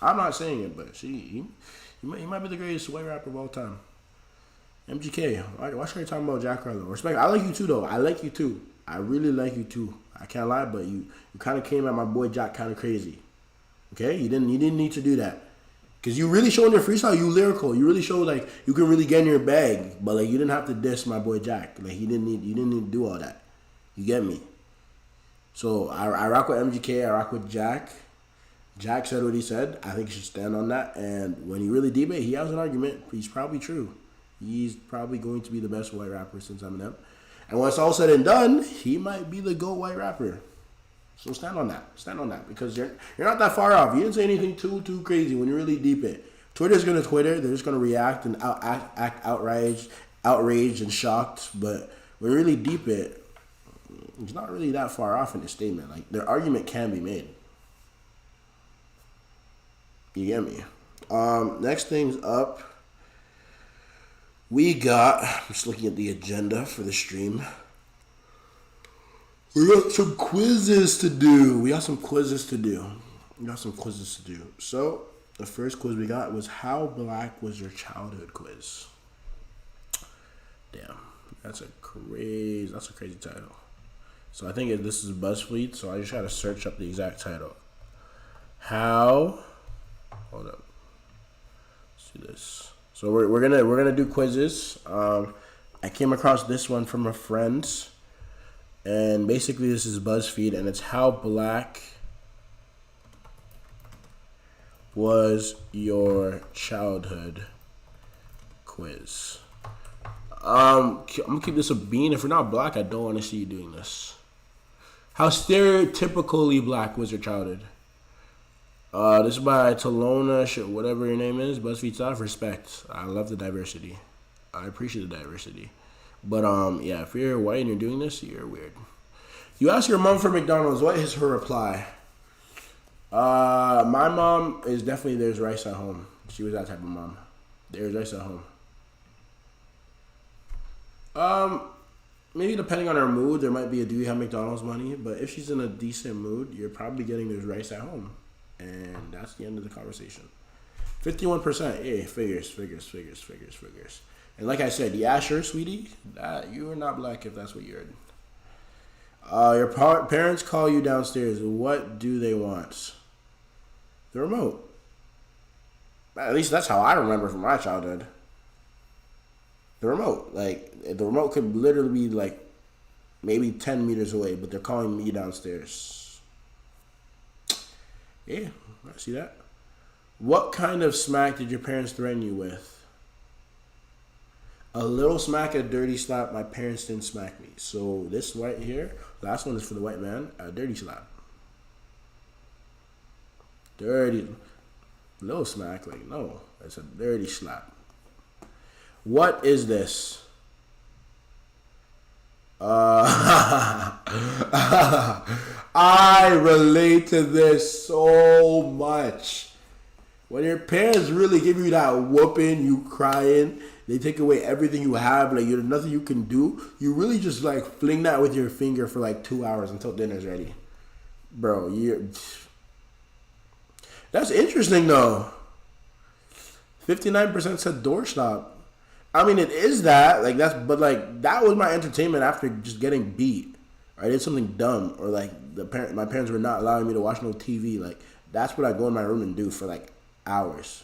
I'm not saying it, but he might be the greatest white rapper of all time. MGK, why should I talk about Jack Harlow? Respect. I like you too, though. I like you too. I really like you too. I can't lie, but you kind of came at my boy Jack kind of crazy. Okay, you didn't need to do that, cause you really showed in your freestyle. You lyrical. You really showed like you can really get in your bag, but like you didn't have to diss my boy Jack. Like you didn't need to do all that. You get me? So I rock with MGK. I rock with Jack. Jack said what he said. I think he should stand on that. And when he really debate, he has an argument. He's probably true. He's probably going to be the best white rapper since Eminem. And when it's all said and done, he might be the GOAT white rapper. So stand on that. Stand on that. Because you're not that far off. You didn't say anything too crazy when you really deep it. Twitter's going to Twitter. They're just going to react and act outraged and shocked. But when you really deep it, it's not really that far off in the statement. Like, their argument can be made. You get me? Next thing's up. I'm just looking at the agenda for the stream. We got some quizzes to do. So, the first quiz we got was how black was your childhood quiz? Damn, that's a crazy title. So I think this is BuzzFeed, so I just try to search up the exact title. Hold up. Let's do this. So we're gonna do quizzes. I came across this one from a friend, and basically this is BuzzFeed, and it's how black was your childhood quiz. I'm gonna keep this a bean. If you're not black, I don't want to see you doing this. How stereotypically black was your childhood? This is by Talona, whatever your name is. BuzzFeed stuff. Respect. I love the diversity. I appreciate the diversity. But yeah, if you're white and you're doing this, you're weird. You ask your mom for McDonald's. What is her reply? My mom is definitely there's rice at home. She was that type of mom. There's rice at home. Maybe depending on her mood, there might be a do you have McDonald's money. But if she's in a decent mood, you're probably getting there's rice at home. And that's the end of the conversation. 51%. Hey, figures. And like I said, yeah, sure, sweetie. You are not black if that's what you heard. Your parents call you downstairs. What do they want? The remote. At least that's how I remember from my childhood. The remote. Like, the remote could literally be like maybe 10 meters away, but they're calling me downstairs. Yeah, I see that. What kind of smack did your parents threaten you with? A little smack, a dirty slap. My parents didn't smack me. So this right here, last one is for the white man, a dirty slap. Dirty. Little smack, like, no. It's a dirty slap. What is this? I relate to this so much. When your parents really give you that whooping, you crying, they take away everything you have, like there's nothing you can do. You really just like fling that with your finger for like 2 hours until dinner's ready. Bro, that's interesting though. 59% said doorstop. I mean, it is that, like, but that was my entertainment after just getting beat. I did something dumb, or like my parents were not allowing me to watch no TV. Like, that's what I go in my room and do for like hours.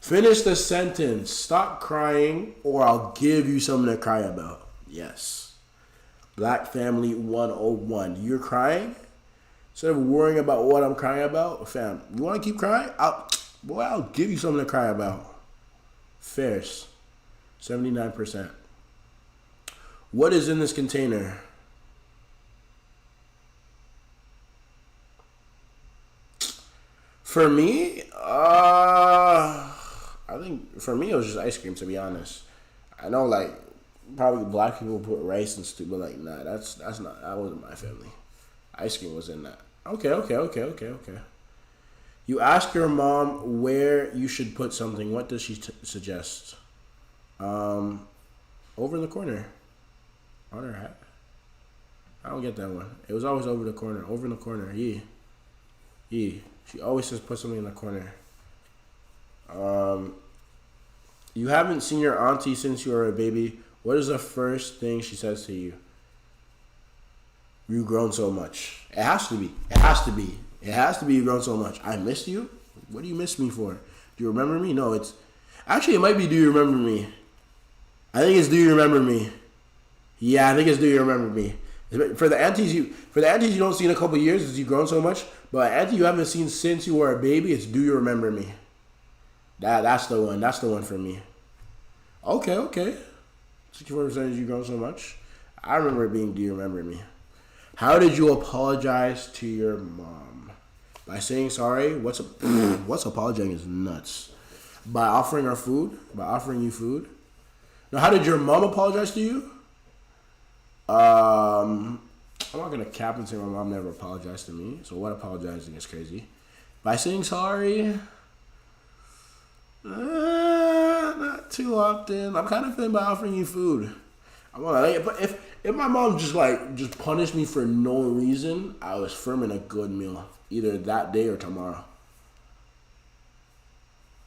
Finish the sentence. Stop crying, or I'll give you something to cry about. Yes. Black Family 101. You're crying? Instead of worrying about what I'm crying about, fam, you want to keep crying? I'll give you something to cry about. Fairs, 79%. What is in this container? For me, I think for me it was just ice cream, to be honest. I know, like, probably black people put rice and stew, but like, nah, that wasn't my family. Ice cream was in that. Okay. You ask your mom where you should put something. What does she suggest? Over in the corner. On her hat. I don't get that one. It was always over the corner. Over in the corner. Yeah. She always says put something in the corner. You haven't seen your auntie since you were a baby. What is the first thing she says to you? You've grown so much. It has to be. You've grown so much. I missed you? What do you miss me for? Do you remember me? No, it might be do you remember me? I think it's do you remember me? Yeah, I think it's do you remember me. For the aunties you don't see in a couple of years because you've grown so much, but auntie you haven't seen since you were a baby, it's do you remember me? That's the one. That's the one for me. Okay. 64% you've grown so much. I remember it being do you remember me? How did you apologize to your mom? By saying sorry? What's apologizing is nuts. By offering her food? By offering you food? Now, how did your mom apologize to you? I'm not going to cap and say my mom never apologized to me. So what apologizing is crazy. By saying sorry? Not too often. I'm kind of feeling by offering you food. But if my mom just punished me for no reason, I was firm in a good meal, either that day or tomorrow.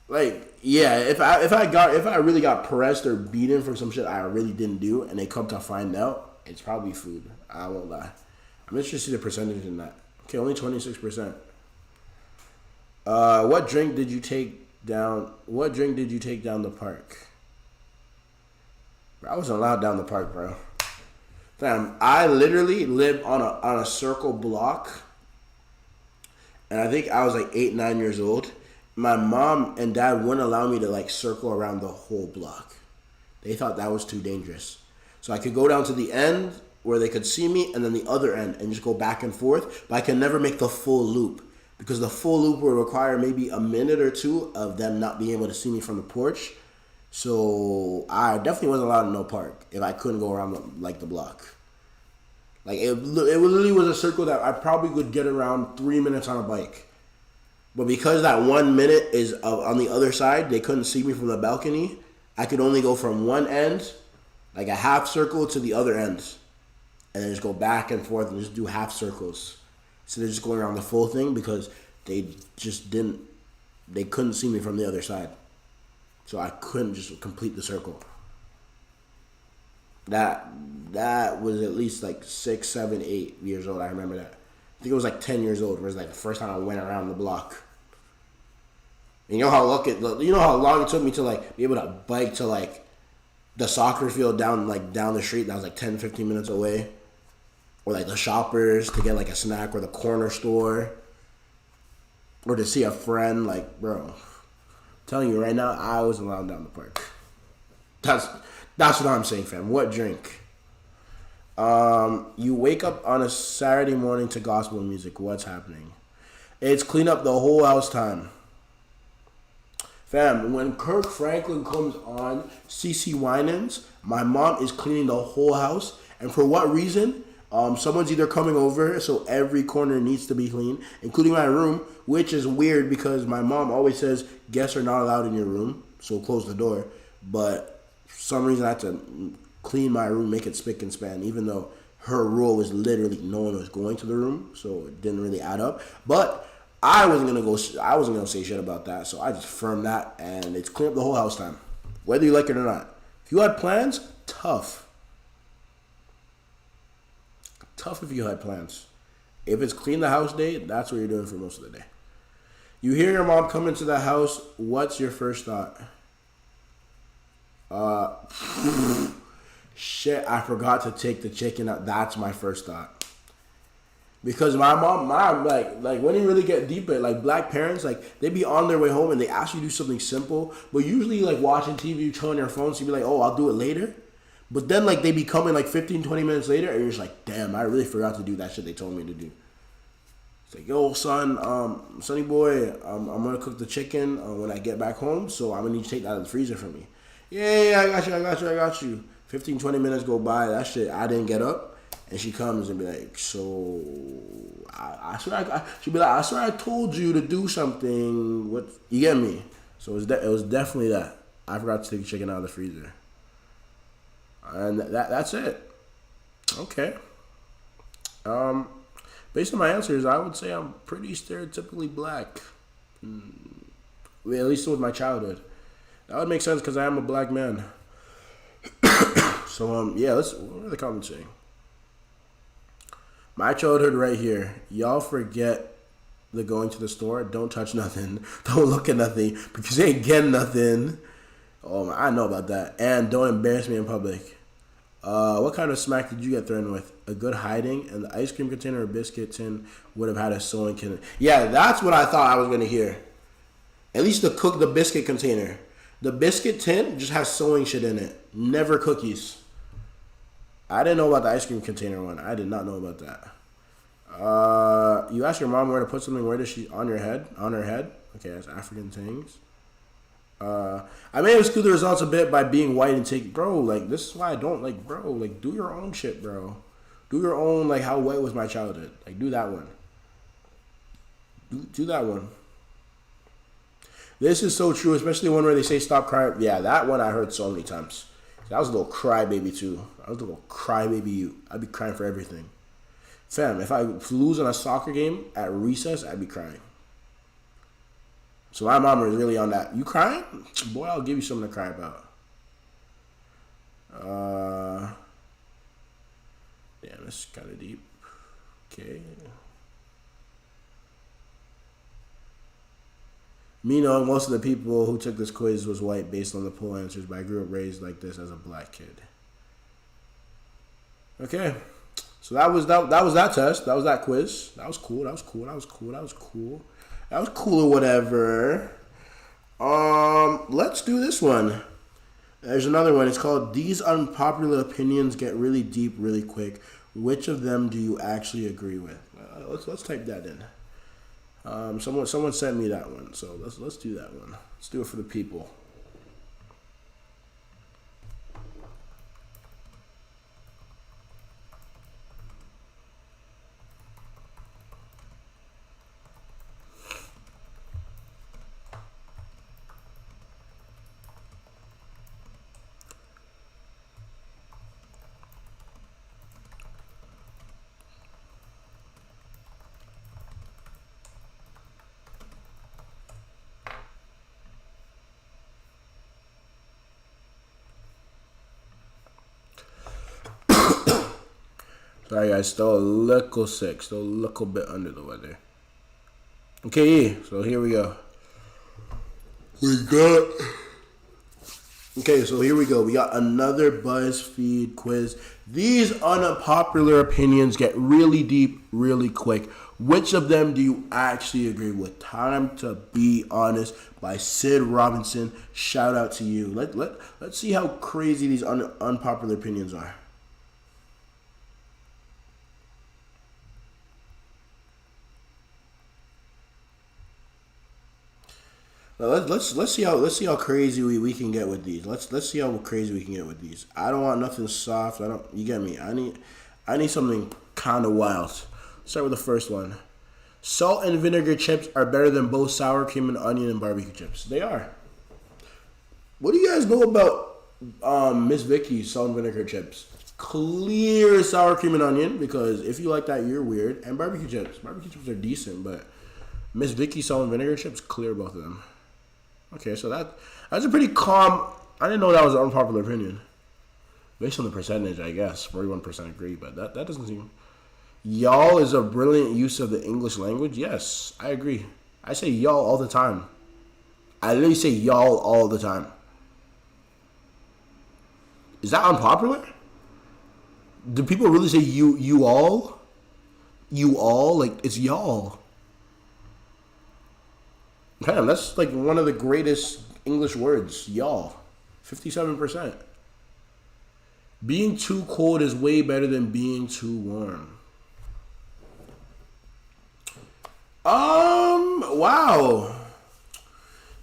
Like, yeah, if I really got pressed or beaten for some shit I really didn't do, and they come to find out, it's probably food. I won't lie. I'm interested to see the percentage in that. Okay, only 26%. What drink did you take down the park? I wasn't allowed down the park, bro. Fam, I literally lived on a circle block, and I think I was like 8, 9 years old. My mom and dad wouldn't allow me to like circle around the whole block. They thought that was too dangerous. So I could go down to the end where they could see me, and then the other end, and just go back and forth. But I could never make the full loop, because the full loop would require maybe a minute or two of them not being able to see me from the porch. So I definitely wasn't allowed in no park if I couldn't go around the block. Like it literally was a circle that I probably would get around 3 minutes on a bike. But because that 1 minute is on the other side, they couldn't see me from the balcony. I could only go from one end, like a half circle, to the other end, and then just go back and forth and just do half circles. So they're just going around the full thing because they couldn't see me from the other side. So I couldn't just complete the circle. That was at least like 6, 7, 8 years old. I remember that. I think it was like 10 years old. It was like the first time I went around the block. And you know how long it took me to like be able to bike to like the soccer field down the street that was like 10, 15 minutes away, or like the Shoppers to get like a snack, or the corner store, or to see a friend. Like, bro, I'm telling you right now, I was allowed down the park. That's what I'm saying, fam. What drink? You wake up on a Saturday morning to gospel music. What's happening? It's clean up the whole house time. Fam, when Kirk Franklin comes on CC Winans, my mom is cleaning the whole house. And for what reason? Someone's either coming over, so every corner needs to be clean, including my room, which is weird because my mom always says guests are not allowed in your room, so close the door. But for some reason I had to clean my room, make it spick and span, even though her rule was literally no one was going to the room, so it didn't really add up. But I wasn't gonna say shit about that, so I just firmed that, and it's cleaned up the whole house time, whether you like it or not. If you had plans, tough if you had plans. If it's clean the house day, that's what you're doing for most of the day. You hear your mom come into the house, what's your first thought? Shit, I forgot to take the chicken out. That's my first thought. Because my mom, like when you really get deep in, like black parents, like they be on their way home and they ask you to do something simple, but usually like watching TV, chilling your phone, so you be like, oh, I'll do it later. But then like they be coming like 15, 20 minutes later and you're just like, damn, I really forgot to do that shit they told me to do. It's like, yo, son, sonny boy, I'm gonna cook the chicken when I get back home, so I'm gonna need you to take that out of the freezer for me. Yeah, I got you. 15, 20 minutes go by, that shit, I didn't get up, and she comes and be like, so, she'd be like, I swear I told you to do something, what, you get me? So it was definitely that. I forgot to take the chicken out of the freezer. And that's it. Okay. Based on my answers, I would say I'm pretty stereotypically black. Well, at least with my childhood. That would make sense because I am a black man. So, yeah, what are the comments saying? My childhood right here. Y'all forget the going to the store. Don't touch nothing. Don't look at nothing because you ain't getting nothing. Oh, I know about that. And don't embarrass me in public. What kind of smack did you get thrown with? A good hiding, and the ice cream container or biscuit tin would have had a sewing kit. Yeah, that's what I thought I was gonna hear. At least the biscuit container. The biscuit tin just has sewing shit in it. Never cookies. I didn't know about the ice cream container one. I did not know about that. You ask your mom where to put something. Where does she on your head? On her head. Okay, that's African things. I may have skewed the results a bit by being white and take, bro, like, this is why I don't, like, bro, like, do your own shit, bro. Do your own, like, how white was my childhood. Like, do that one. Do that one. This is so true, especially one where they say stop crying. Yeah, that one I heard so many times. I was a little crybaby, too. I was a little crybaby. I'd be crying for everything. Fam, if I lose in a soccer game at recess, I'd be crying. So my mom was really on that. You crying? Boy, I'll give you something to cry about. Damn, this is kind of deep. Okay. Me knowing most of the people who took this quiz was white based on the poll answers, but I grew up raised like this as a black kid. Okay. So that was that test. That was that quiz. That was cool. That was cool or whatever. Let's do this one. There's another one. It's called These Unpopular Opinions Get Really Deep Really Quick. Which of them do you actually agree with? Let's type that in. Someone sent me that one, so let's do that one. Let's do it for the people. Sorry guys, still a little sick, still a little bit under the weather. Okay, so here we go. So here we go. We got another BuzzFeed quiz. These unpopular opinions get really deep, really quick. Which of them do you actually agree with? Time to Be Honest by Sid Robinson. Shout out to you. Let's see how crazy these unpopular opinions are. Let's see how crazy we can get with these. Let's see how crazy we can get with these. I don't want nothing soft. You get me. I need something kind of wild. Start with the first one. Salt and vinegar chips are better than both sour cream and onion and barbecue chips. They are. What do you guys know about Miss Vicky's salt and vinegar chips? Clear sour cream and onion, because if you like that, you're weird. And barbecue chips. Barbecue chips are decent, but Miss Vicky's salt and vinegar chips, clear both of them. Okay, so that's a pretty calm. I didn't know that was an unpopular opinion. Based on the percentage, I guess 41% agree, but that doesn't seem. Y'all is a brilliant use of the English language. Yes, I agree. I say y'all all the time. I literally say y'all all the time. Is that unpopular? Do people really say you all? You all? Like, it's y'all. Damn, that's like one of the greatest English words. Y'all. 57%. Being too cold is way better than being too warm. Wow.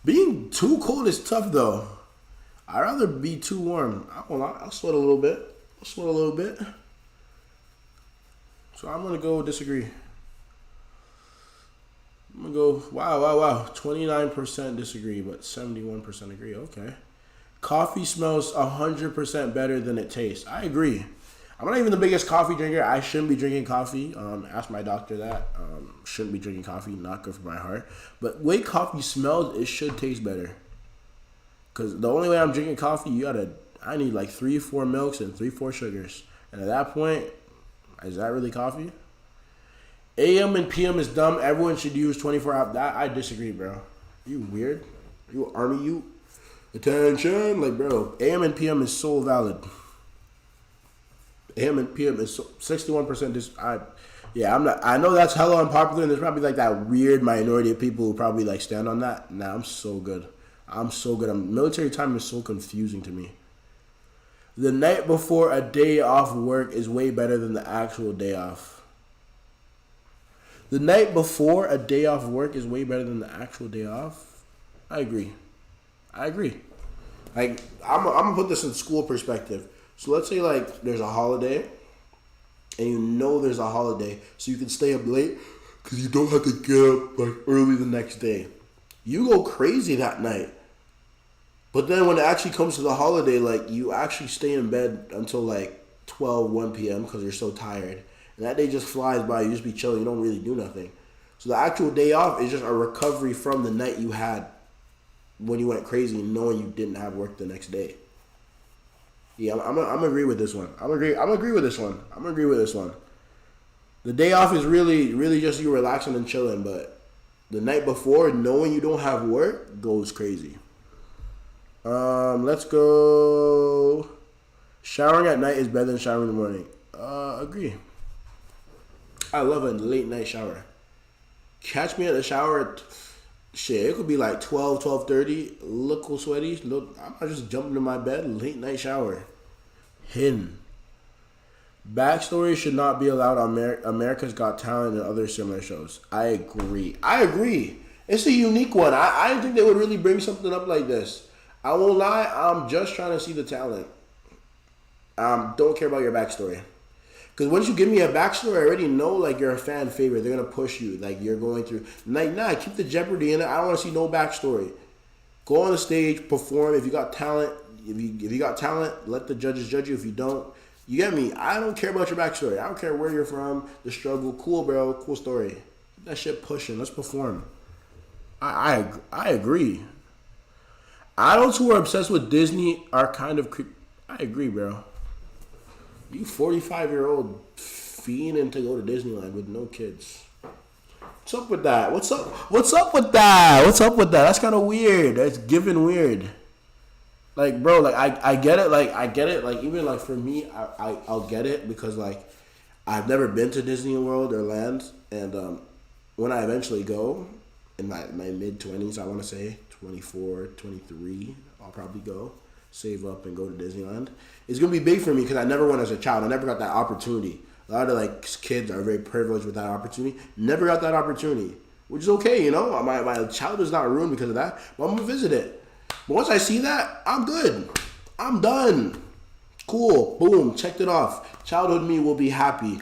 Being too cold is tough though. I'd rather be too warm. I'll sweat a little bit. So I'm gonna go disagree. I'm gonna go wow. 29% disagree, but 71% agree. Okay. Coffee smells 100% better than it tastes. I agree. I'm not even the biggest coffee drinker. I shouldn't be drinking coffee. Ask my doctor that. Shouldn't be drinking coffee. Not good for my heart. But the way coffee smells, it should taste better. Because the only way I'm drinking coffee, I need like 3-4 milks and 3-4 sugars. And at that point, is that really coffee? AM and PM is dumb. Everyone should use 24 hours. That I disagree, bro. You weird? You army you? Attention, like bro. AM and PM is so valid. AM and PM is 61%. I'm not. I know that's hella unpopular, and there's probably like that weird minority of people who probably like stand on that. Nah, I'm so good. Military time is so confusing to me. The night before a day off work is way better than the actual day off. The night before a day off work is way better than the actual day off. I agree. Like, I'm gonna put this in school perspective. So let's say like there's a holiday, and you know there's a holiday, so you can stay up late because you don't have to get up like early the next day. You go crazy that night. But then when it actually comes to the holiday, like you actually stay in bed until like 1 p.m. because you're so tired. And that day just flies by. You just be chilling. You don't really do nothing. So the actual day off is just a recovery from the night you had when you went crazy and knowing you didn't have work the next day. Yeah, I'm gonna agree with this one. I'm gonna agree with this one. The day off is really just you relaxing and chilling, but the night before, knowing you don't have work, goes crazy. Let's go. Showering at night is better than showering in the morning. Agree. I love a late night shower. Catch me at the shower. Shit, it could be like 12:30. Look so sweaty. Look, I'm not just jumping in my bed. Late night shower. Hidden. Backstory should not be allowed on America's Got Talent and other similar shows. I agree. It's a unique one. I didn't think they would really bring something up like this. I won't lie. I'm just trying to see the talent. Don't care about your backstory. Because once you give me a backstory, I already know like you're a fan favorite. They're gonna push you. Like you're going through. Like nah, keep the jeopardy in it. I don't want to see no backstory. Go on the stage, perform. If you got talent, if you got talent, let the judges judge you. If you don't, you get me. I don't care about your backstory. I don't care where you're from, the struggle. Cool, bro. Cool story. Keep that shit pushing. Let's perform. I agree. Adults who are obsessed with Disney are kind of creep. I agree, bro. You 45-year-old fiending to go to Disneyland with no kids. What's up with that? What's up with that? That's kind of weird. That's giving weird. Like, bro, like I get it. Like even like for me, I'll get it because like I've never been to Disney World or Land, and when I eventually go in my mid-20s, I want to say 24, 23, I'll probably go. Save up and go to Disneyland. It's gonna be big for me because I never went as a child. I never got that opportunity. A lot of like kids are very privileged with that opportunity. Never got that opportunity. which is okay, you know. My childhood is not ruined because of that, but I'm gonna visit it. But once I see that, I'm good. I'm done. Cool. Boom. Checked it off. Childhood me will be happy.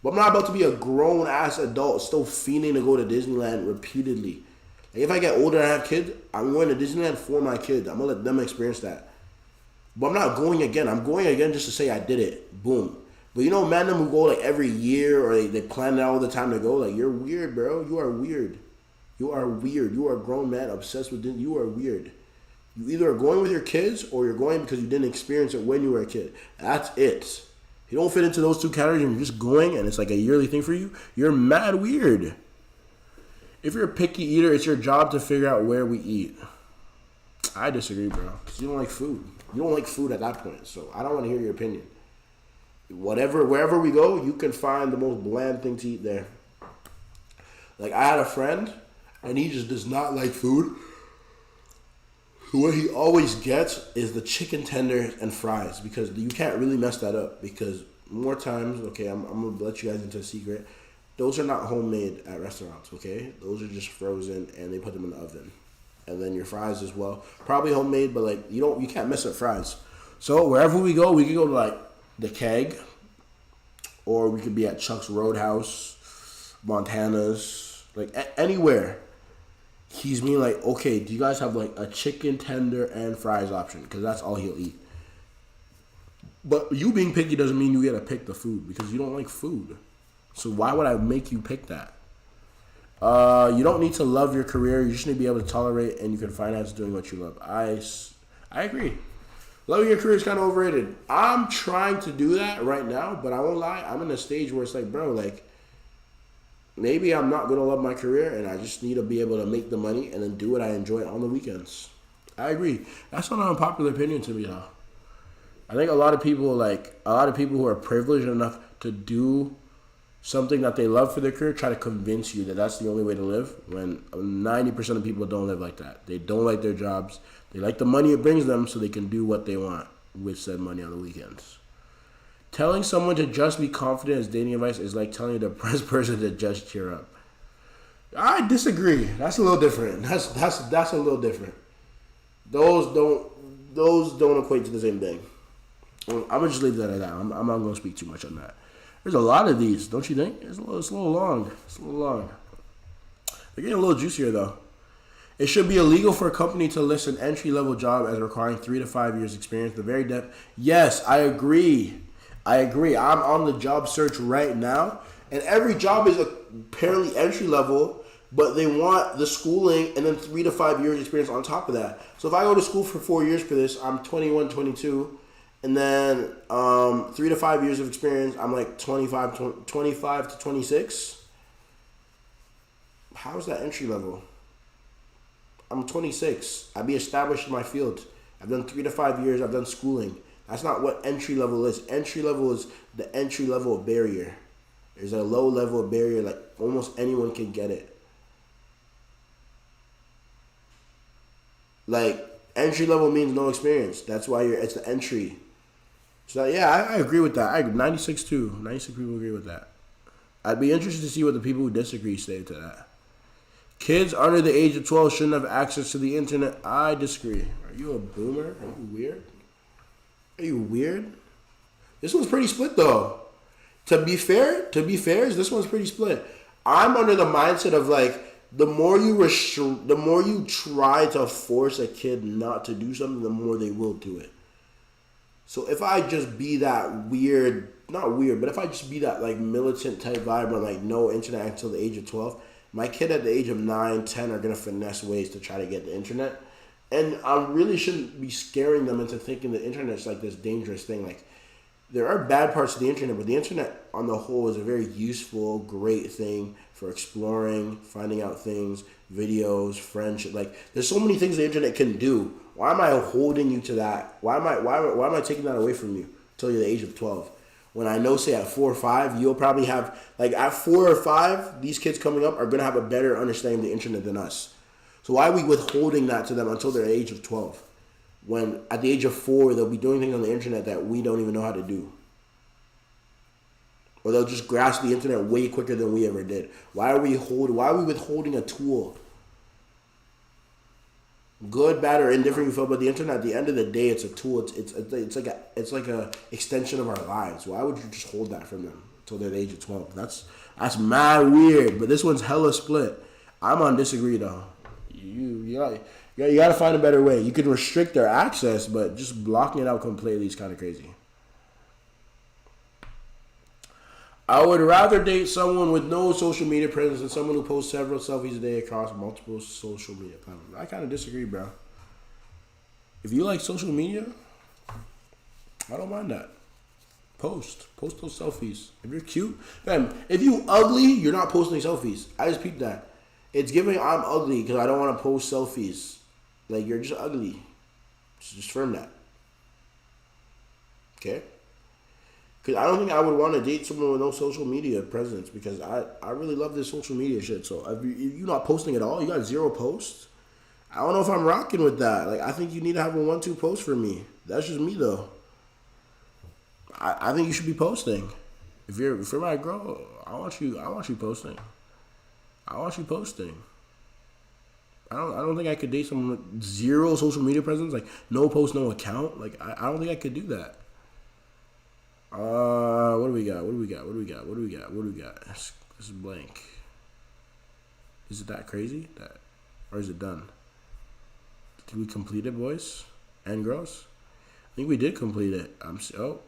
But I'm not about to be a grown ass adult still fiending to go to Disneyland repeatedly. Like if I get older and I have kids, I'm going to Disneyland for my kids. I'm gonna let them experience that. But I'm not going again. I'm going again just to say I did it. Boom. But you know, man, them who go like every year or they plan it all the time to go, like, you're weird, bro. You are weird. You are weird. You are a grown man obsessed with Disney. You are weird. You either are going with your kids or you're going because you didn't experience it when you were a kid. That's it. You don't fit into those two categories and you're just going and it's like a yearly thing for you, you're mad weird. If you're a picky eater, it's your job to figure out where we eat. I disagree, bro. Because you don't like food. You don't like food at that point, so I don't want to hear your opinion. Wherever we go, you can find the most bland thing to eat there. Like, I had a friend, and he just does not like food. What he always gets is the chicken tenders and fries, because you can't really mess that up, because more times, okay, I'm going to let you guys into a secret, those are not homemade at restaurants, okay? Those are just frozen, and they put them in the oven. And then your fries as well. Probably homemade, but like you can't mess up fries. So wherever we can go to like the Keg, or we could be at Chuck's Roadhouse, Montana's, like anywhere. He's being like, okay, do you guys have like a chicken tender and fries option? Because that's all he'll eat. But you being picky doesn't mean you get to pick the food because you don't like food. So why would I make you pick that? You don't need to love your career. You just need to be able to tolerate, and you can finance doing what you love. I agree. Loving your career is kind of overrated. I'm trying to do that right now, but I won't lie. I'm in a stage where it's like, bro, like, maybe I'm not going to love my career, and I just need to be able to make the money and then do what I enjoy on the weekends. I agree. That's not an unpopular opinion to me, though. I think a lot of people who are privileged enough to do something that they love for their career try to convince you that that's the only way to live, when 90% of people don't live like that. They don't like their jobs. They like the money it brings them so they can do what they want with said money on the weekends. Telling someone to just be confident as dating advice is like telling a depressed person to just cheer up. I disagree. That's a little different. That's a little different. Those don't equate to the same thing. I'm gonna just leave that at that. I'm not gonna speak too much on that. There's a lot of these, don't you think? It's a little long. They're getting a little juicier, though. It should be illegal for a company to list an entry-level job as requiring 3 to 5 years experience. The very depth. Yes, I agree. I'm on the job search right now, and every job is apparently entry-level, but they want the schooling and then 3 to 5 years experience on top of that. So if I go to school for 4 years for this, I'm 21, 22. And then 3 to 5 years of experience, I'm like 25 to 26. How is that entry level? I'm 26. I'd be established in my field. I've done 3 to 5 years. I've done schooling. That's not what entry level is. Entry level is the entry level of barrier. There's a low level of barrier, like almost anyone can get it. Like, entry level means no experience. That's why it's the entry. So yeah, I agree with that. I agree. 96 too. 96 people agree with that. I'd be interested to see what the people who disagree say to that. Kids under the age of 12 shouldn't have access to the internet. I disagree. Are you a boomer? Are you weird? This one's pretty split though. To be fair, this one's pretty split. I'm under the mindset of like, the more you try to force a kid not to do something, the more they will do it. So if I just be that weird, not weird, but if I just be that like militant type vibe on like no internet until the age of 12, my kid at the age of 9, 10 are going to finesse ways to try to get the internet. And I really shouldn't be scaring them into thinking the internet is like this dangerous thing. Like, there are bad parts of the internet, but the internet on the whole is a very useful, great thing for exploring, finding out things, videos, friendship. Like, there's so many things the internet can do. Why am I holding you to that? Why am I taking that away from you until you're the age of 12? When I know, say, at 4 or 5, you'll probably have, like, at 4 or 5, these kids coming up are going to have a better understanding of the internet than us. So why are we withholding that to them until they're the age of 12? When at the age of 4, they'll be doing things on the internet that we don't even know how to do. or they'll just grasp the internet way quicker than we ever did. Why are we withholding a tool? Good, bad, or indifferent you feel about the internet, at the end of the day, it's a tool. It's like a extension of our lives. Why would you just hold that from them until they're the age of 12? That's mad weird. But this one's hella split. I'm on disagree though. You gotta find a better way. You can restrict their access, but just blocking it out completely is kind of crazy. I would rather date someone with no social media presence than someone who posts several selfies a day across multiple social media platforms. I kind of disagree, bro. If you like social media, I don't mind that. Post those selfies. If you're cute, fam, if you ugly, you're not posting selfies. I just peeped that. It's giving I'm ugly because I don't want to post selfies. Like, you're just ugly. Just firm that. Okay? Because I don't think I would want to date someone with no social media presence, because I really love this social media shit. So if you're not posting at all, you got 0 posts, I don't know if I'm rocking with that. Like, I think you need to have a 1-2 post for me. That's just me though. I think you should be posting. If you're my girl, I want you posting. I want you posting. I don't think I could date someone with 0 social media presence, like no post, no account. Like, I don't think I could do that. What do we got? This is blank. Is it that crazy? Or is it done? Did we complete it, boys and girls? I think we did complete it. Whoa.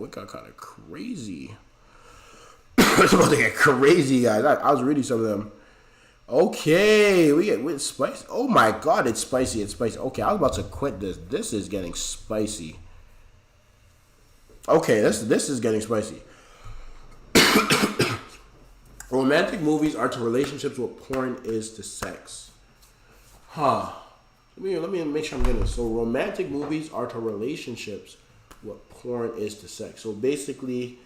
It got kind of crazy. It's about to get crazy, guys. I was reading some of them. Okay, we get spicy. Oh my god, it's spicy. Okay, I was about to quit this. This is getting spicy. Okay, this is getting spicy. Romantic movies are to relationships what porn is to sex. Let me make sure I'm getting this. So romantic movies are to relationships what porn is to sex. So basically,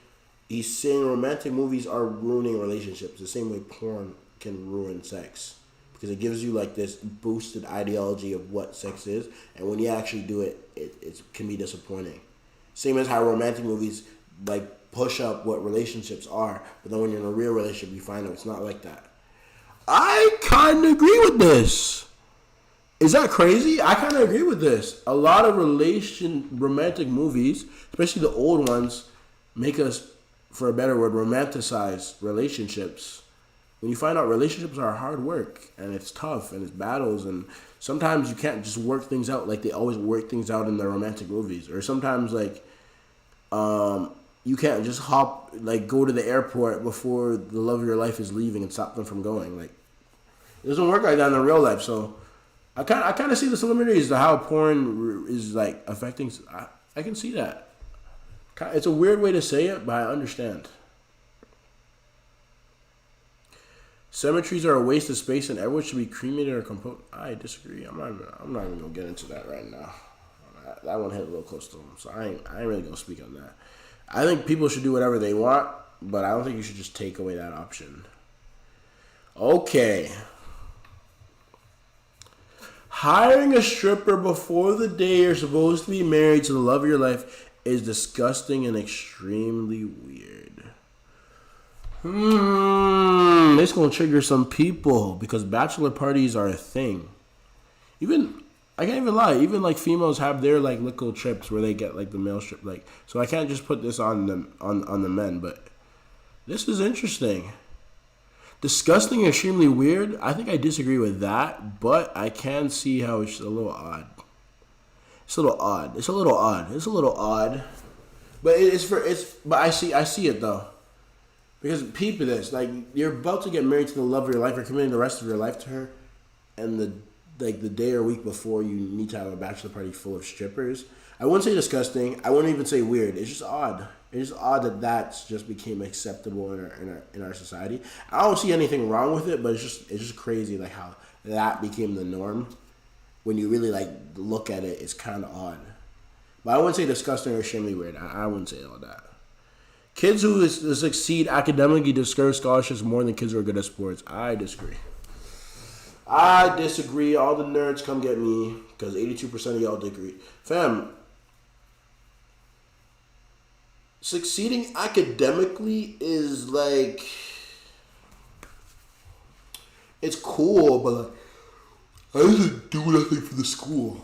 he's saying romantic movies are ruining relationships the same way porn can ruin sex, because it gives you like this boosted ideology of what sex is, and when you actually do it, it can be disappointing. Same as how romantic movies like push up what relationships are, but then when you're in a real relationship, you find out it's not like that. I kind of agree with this. Is that crazy? I kind of agree with this. A lot of romantic movies, especially the old ones, make us, for a better word, romanticize relationships. When you find out relationships are hard work, and it's tough, and it's battles, and sometimes you can't just work things out like they always work things out in the romantic movies. Or sometimes like you can't just go to the airport before the love of your life is leaving and stop them from going. Like, it doesn't work like that in the real life. So I kind of see the similarities to how porn is like affecting. I can see that. It's a weird way to say it, but I understand. Cemeteries are a waste of space, and everyone should be cremated or composed. I disagree. I'm not even gonna get into that right now. That one hit a little close to home, so I ain't really gonna speak on that. I think people should do whatever they want, but I don't think you should just take away that option. Okay. Hiring a stripper before the day you're supposed to be married to the love of your life is disgusting and extremely weird. It's gonna trigger some people because bachelor parties are a thing. I can't even lie. Even like females have their like little trips where they get like the male strip. Like, so I can't just put this on them on the men. But this is interesting. Disgusting and extremely weird. I think I disagree with that, but I can see how it's a little odd. It's a little odd. But But I see it though. Because people, this, like, you're about to get married to the love of your life, you're committing the rest of your life to her, and the day or week before you need to have a bachelor party full of strippers. I wouldn't say disgusting. I wouldn't even say weird. It's just odd. It's just odd that that's just became acceptable in our society. I don't see anything wrong with it, but it's just crazy like how that became the norm. When you really like look at it, it's kind of odd. But I wouldn't say disgusting or extremely weird. I wouldn't say all that. Kids who succeed academically deserve scholarships more than kids who are good at sports. I disagree. All the nerds come get me because 82% of y'all agree. Fam, succeeding academically is like, it's cool, but like, I didn't do nothing for the school.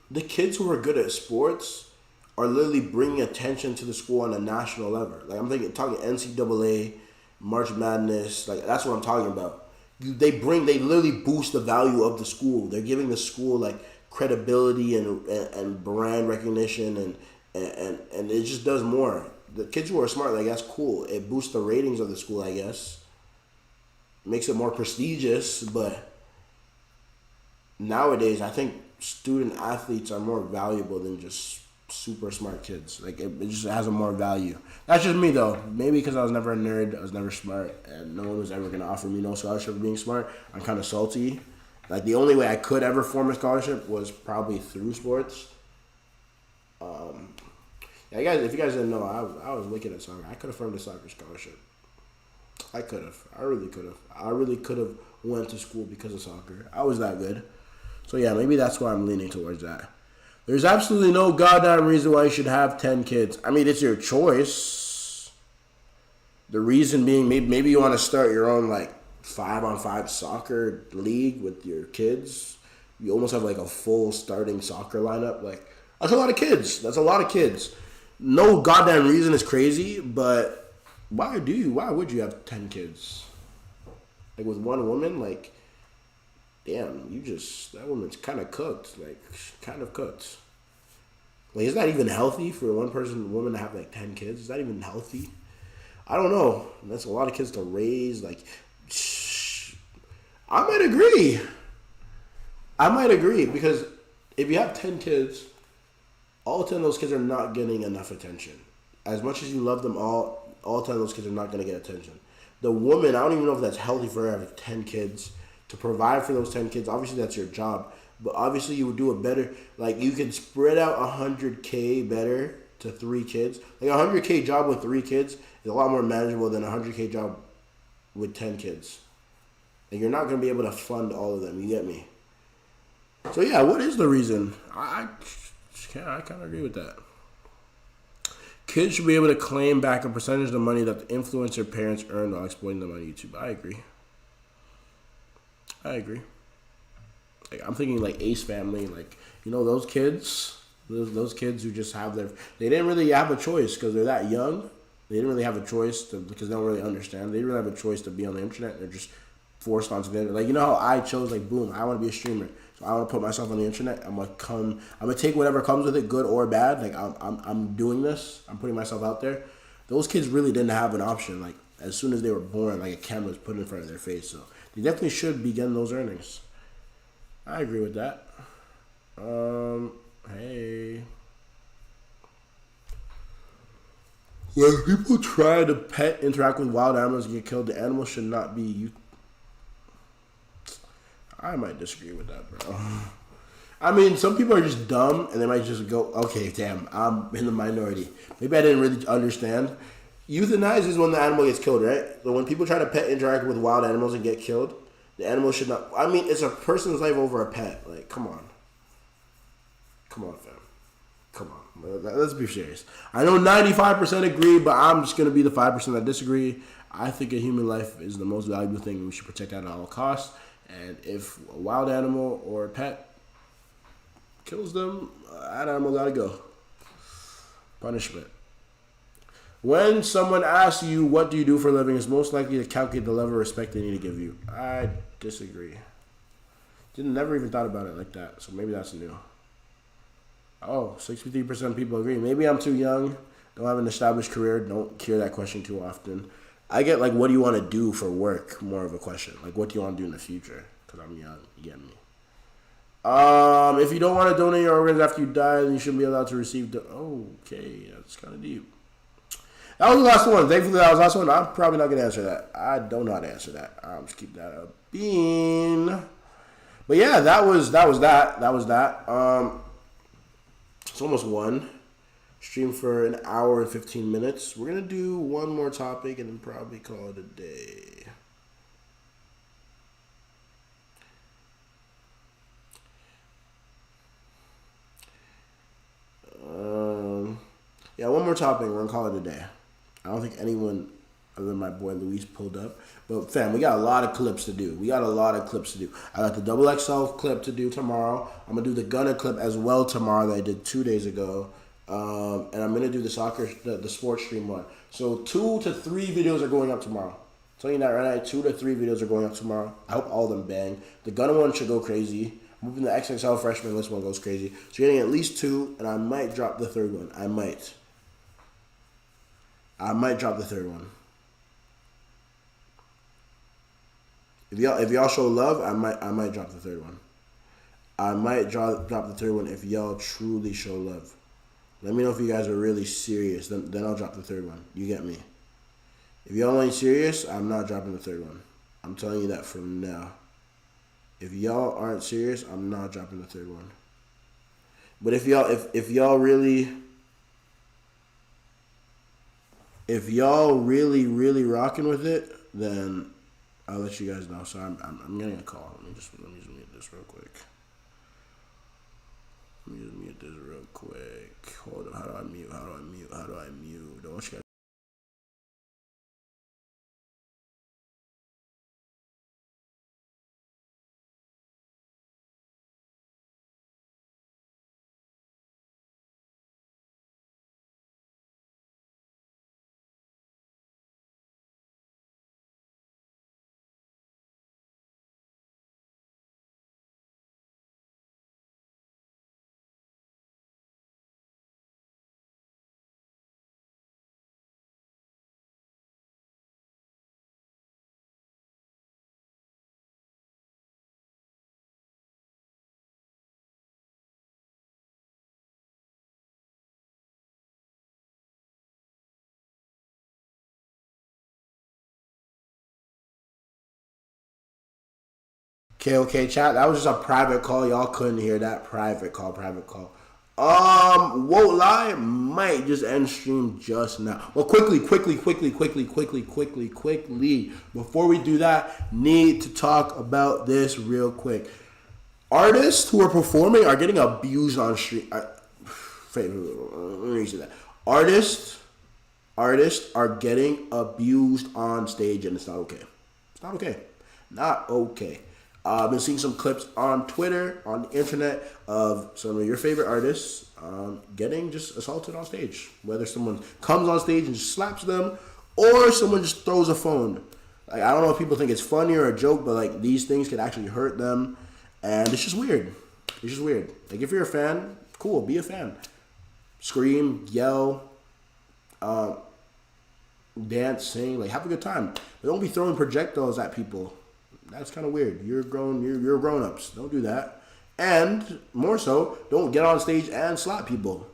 The kids who are good at sports are literally bringing attention to the school on a national level. Like I'm talking NCAA, March Madness. Like that's what I'm talking about. They literally boost the value of the school. They're giving the school like credibility and brand recognition and it just does more. The kids who are smart, like that's cool. It boosts the ratings of the school, I guess. Makes it more prestigious, but nowadays I think student athletes are more valuable than just super smart kids. Like it just has a more value. That's just me though. Maybe because I was never a nerd, I was never smart, and no one was ever gonna offer me no scholarship for being smart. I'm kind of salty. Like the only way I could ever form a scholarship was probably through sports. Yeah, guys, if you guys didn't know, I was wicked at soccer. I could have formed a soccer scholarship. I could have. I really could have. I really could have went to school because of soccer. I was that good. So yeah, maybe that's why I'm leaning towards that. There's absolutely no goddamn reason why you should have 10 kids. I mean, it's your choice. The reason being, maybe you want to start your own like 5-on-5 soccer league with your kids. You almost have like a full starting soccer lineup. Like that's a lot of kids. That's a lot of kids. No goddamn reason is crazy, but why would you have 10 kids? Like with one woman, like, damn, that woman's kind of cooked. Like, kind of cooked. Like, is that even healthy for woman to have like 10 kids? Is that even healthy? I don't know. That's a lot of kids to raise. Like, I might agree because if you have 10 kids, all 10 of those kids are not getting enough attention. As much as you love them all 10 of those kids are not going to get attention. The woman, I don't even know if that's healthy for her to have 10 kids. To provide for those 10 kids, obviously that's your job. But obviously you would do it better. Like you could spread out $100K better to 3 kids. Like a $100K job with 3 kids is a lot more manageable than a $100K job with 10 kids. And you're not going to be able to fund all of them. You get me? So yeah, what is the reason? I kind of agree with that. Kids should be able to claim back a percentage of the money that the influencer parents earn while exploiting them on YouTube. I agree. Like, I'm thinking like Ace Family, like, you know, those kids who just have they didn't really have a choice because they're that young. They didn't really have a choice because they don't really understand. They didn't really have a choice to be on the internet. They're just forced onto the internet. Like, you know how I chose, like, boom, I want to be a streamer. So I want to put myself on the internet. I'm gonna take whatever comes with it, good or bad. Like I'm doing this. I'm putting myself out there. Those kids really didn't have an option. Like as soon as they were born, like a camera was put in front of their face. So they definitely should be getting those earnings. I agree with that. Hey. When people try to interact with wild animals and get killed, the animal should not be I might disagree with that, bro. I mean, some people are just dumb, and they might just go, okay, damn, I'm in the minority. Maybe I didn't really understand. Euthanize is when the animal gets killed, right? So when people try to interact with wild animals and get killed, the animal should not... I mean, it's a person's life over a pet. Like, come on. Come on, fam. Come on. Let's be serious. I know 95% agree, but I'm just going to be the 5% that disagree. I think a human life is the most valuable thing. We should protect that at all costs. And if a wild animal or a pet kills them, that animal gotta go. Punishment. When someone asks you, what do you do for a living, it's most likely to calculate the level of respect they need to give you. I disagree. Never even thought about it like that, so maybe that's new. Oh, 63% of people agree. Maybe I'm too young, don't have an established career, don't hear that question too often. I get, like, what do you want to do for work, more of a question. Like, what do you want to do in the future? Because I'm young, you get me. If you don't want to donate your organs after you die, then you shouldn't be allowed to receive okay, that's kind of deep. That was the last one. Thankfully, that was the last one. I'm probably not going to answer that. I don't know how to answer that. I'll just keep that up. But yeah, that was that. It's almost 1. Stream for an hour and 15 minutes. We're going to do one more topic and then probably call it a day. more topic. We're gonna call it a day. I don't think anyone other than my boy Luis pulled up. But fam, we got a lot of clips to do. I got the double XL clip to do tomorrow. I'm gonna do the Gunner clip as well tomorrow that I did 2 days ago. And I'm gonna do the sports stream one. So 2 to 3 videos are going up tomorrow. I'm telling you that right now, 2 to 3 videos are going up tomorrow. I hope all of them bang. The Gunner one should go crazy. I'm hoping the XXL freshman list one goes crazy. So you're getting at least 2, and I might drop the third one. I might drop the third one. If y'all show love, I might drop the third one. I might drop the third one if y'all truly show love. Let me know if you guys are really serious. Then I'll drop the third one. You get me? If y'all ain't serious, I'm not dropping the third one. I'm telling you that from now. If y'all aren't serious, I'm not dropping the third one. But if y'all really rocking with it, then I'll let you guys know. So I'm getting a call. Let me just mute this real quick. Hold on. How do I mute? Don't want you guys. Okay, chat. That was just a private call. Y'all couldn't hear that. Private call. Won't lie, might just end stream just now. Well, quickly. Before we do that, need to talk about this real quick. Artists who are performing are getting abused on stream. Let me say that. Artists are getting abused on stage, and it's not okay. Not okay. I've been seeing some clips on Twitter, on the internet, of some of your favorite artists getting just assaulted on stage. Whether someone comes on stage and just slaps them, or someone just throws a phone. Like, I don't know if people think it's funny or a joke, but like, these things could actually hurt them, and it's just weird. Like, if you're a fan, cool, be a fan. Scream, yell, dance, sing, like, have a good time. But don't be throwing projectiles at people. That's kind of weird. You're grown-ups. Don't do that. And more so, don't get on stage and slap people.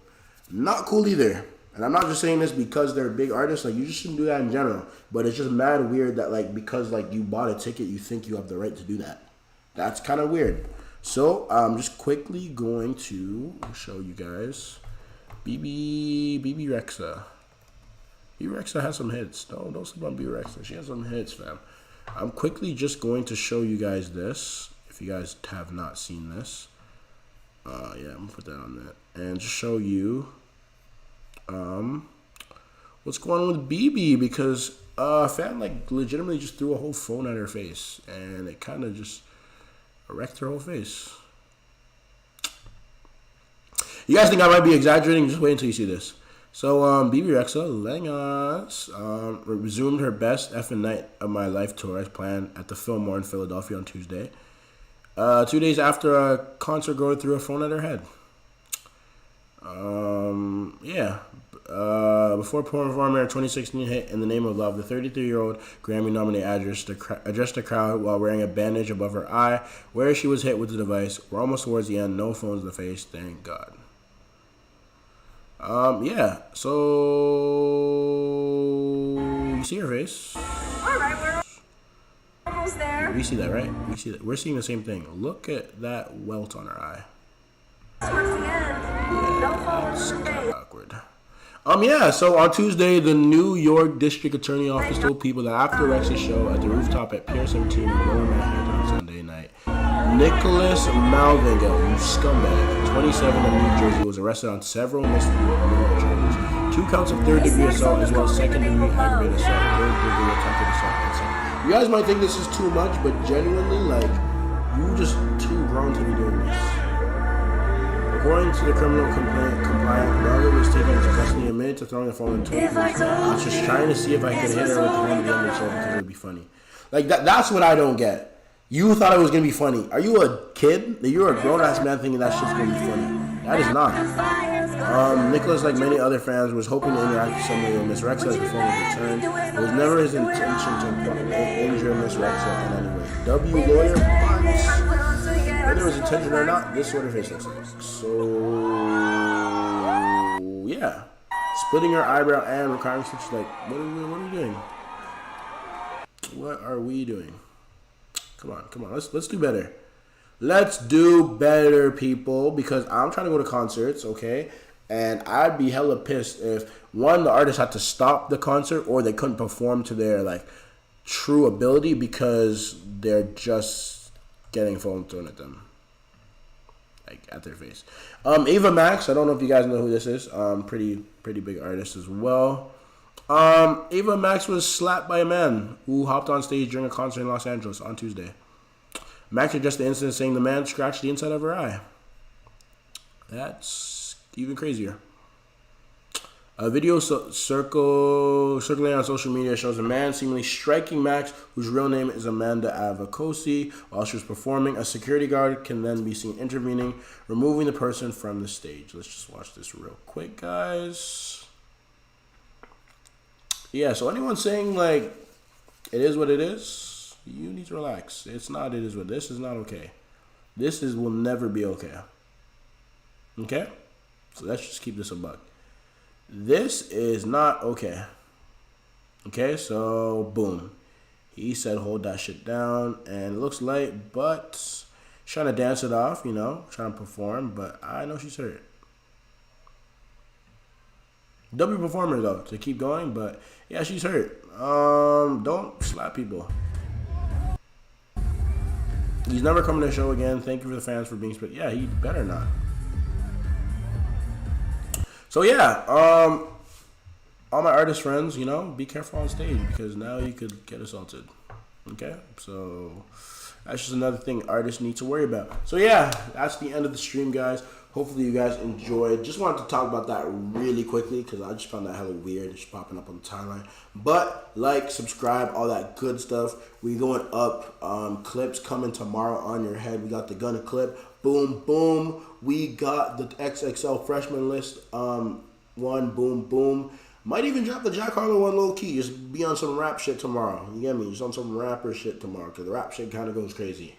Not cool either. And I'm not just saying this because they're big artists. Like, you just shouldn't do that in general. But it's just mad weird that, like, because, like, you bought a ticket, you think you have the right to do that. That's kind of weird. So, I'm just quickly going to show you guys BB Rexa. BB Rexa has some hits. Don't sleep on BB Rexa. She has some hits, fam. I'm quickly just going to show you guys this. If you guys have not seen this. Yeah, I'm going to put that on that. And just show you what's going on with BB. Because a fan, like, legitimately just threw a whole phone at her face. And it kind of just wrecked her whole face. You guys think I might be exaggerating? Just wait until you see this. So, BB Rexa Langos resumed her best effing night of my life tour as planned at the Fillmore in Philadelphia on Tuesday. 2 days after a concert going through a phone at her head. Before performing her 2016 hit In the Name of Love, the 33-year-old Grammy-nominated addressed the crowd while wearing a bandage above her eye, where she was hit with the device. We're almost towards the end. No phones in the face. Thank God. So you see her face. Alright, we're almost there. We see that, right? We see that. We're seeing the same thing. Look at that welt on her eye. Towards the end. Yeah, No phones that's in the kind face. of awkward. So on Tuesday, the New York District Attorney Office told people that after Rex's show at the rooftop at Pier 17 in Lower Manhattan on Sunday night, Nicholas Malvinga, you scumbag, 27 of New Jersey, was arrested on several misdemeanor charges. 2 counts of third-degree assault as well as second-degree aggravated assault, third-degree attempted assault, and assault. You guys might think this is too much, but genuinely, like, you just too grown to be doing this. According to the criminal complaint, Margaret was taken into custody and admitted to throwing the phone into a police. I was just trying to see if I could hit her with the phone at the end of the show because it would be funny. Like, that's what I don't get. You thought it was going to be funny. Are you a kid? You're a grown-ass man thinking that shit's going to be funny. That is not. Nicholas, like many other fans, was hoping to interact with somebody with Miss Rexa as the phone was returned. It was never his intention to injure Miss Rexa in any way. W lawyer, but whether it was intention or not, this is what her face looks like. So, yeah. Splitting her eyebrow and requiring stitches, like, what are we doing? What are we doing? Come on. Let's do better. Let's do better, people, because I'm trying to go to concerts, okay? And I'd be hella pissed if, one, the artist had to stop the concert or they couldn't perform to their, like, true ability because they're just getting phone thrown at them. Like, at their face. Ava Max, I don't know if you guys know who this is. Pretty big artist as well. Ava Max was slapped by a man who hopped on stage during a concert in Los Angeles on Tuesday. Max addressed the incident saying the man scratched the inside of her eye. That's even crazier. A video circulating on social media shows a man seemingly striking Max, whose real name is Amanda Avocosi, while she was performing. A security guard can then be seen intervening, removing the person from the stage. Let's just watch this real quick, guys. Yeah, so anyone saying, like, it is what it is, you need to relax. It's not it is what this is not okay. This will never be okay. Okay? So let's just keep this a buck. This is not okay. Okay, so boom. He said hold that shit down, and it looks light, but she's trying to dance it off, you know, trying to perform, but I know she's hurt. W performer though, to keep going, but yeah, she's hurt. Don't slap people. He's never coming to the show again. Thank you for the fans for being split. Yeah, he better not. So yeah, all my artist friends, you know, be careful on stage because now you could get assaulted. Okay, so that's just another thing artists need to worry about. So yeah, that's the end of the stream, guys. Hopefully you guys enjoyed. Just wanted to talk about that really quickly because I just found that hella weird. It's popping up on the timeline. But like, subscribe, all that good stuff. We going up. Clips coming tomorrow on your head. We got the Gunna clip. Boom, boom. We got the XXL freshman list. One, boom, boom. Might even drop the Jack Harlow one low key. Just be on some rap shit tomorrow. You get me? Just on some rapper shit tomorrow because the rap shit kind of goes crazy.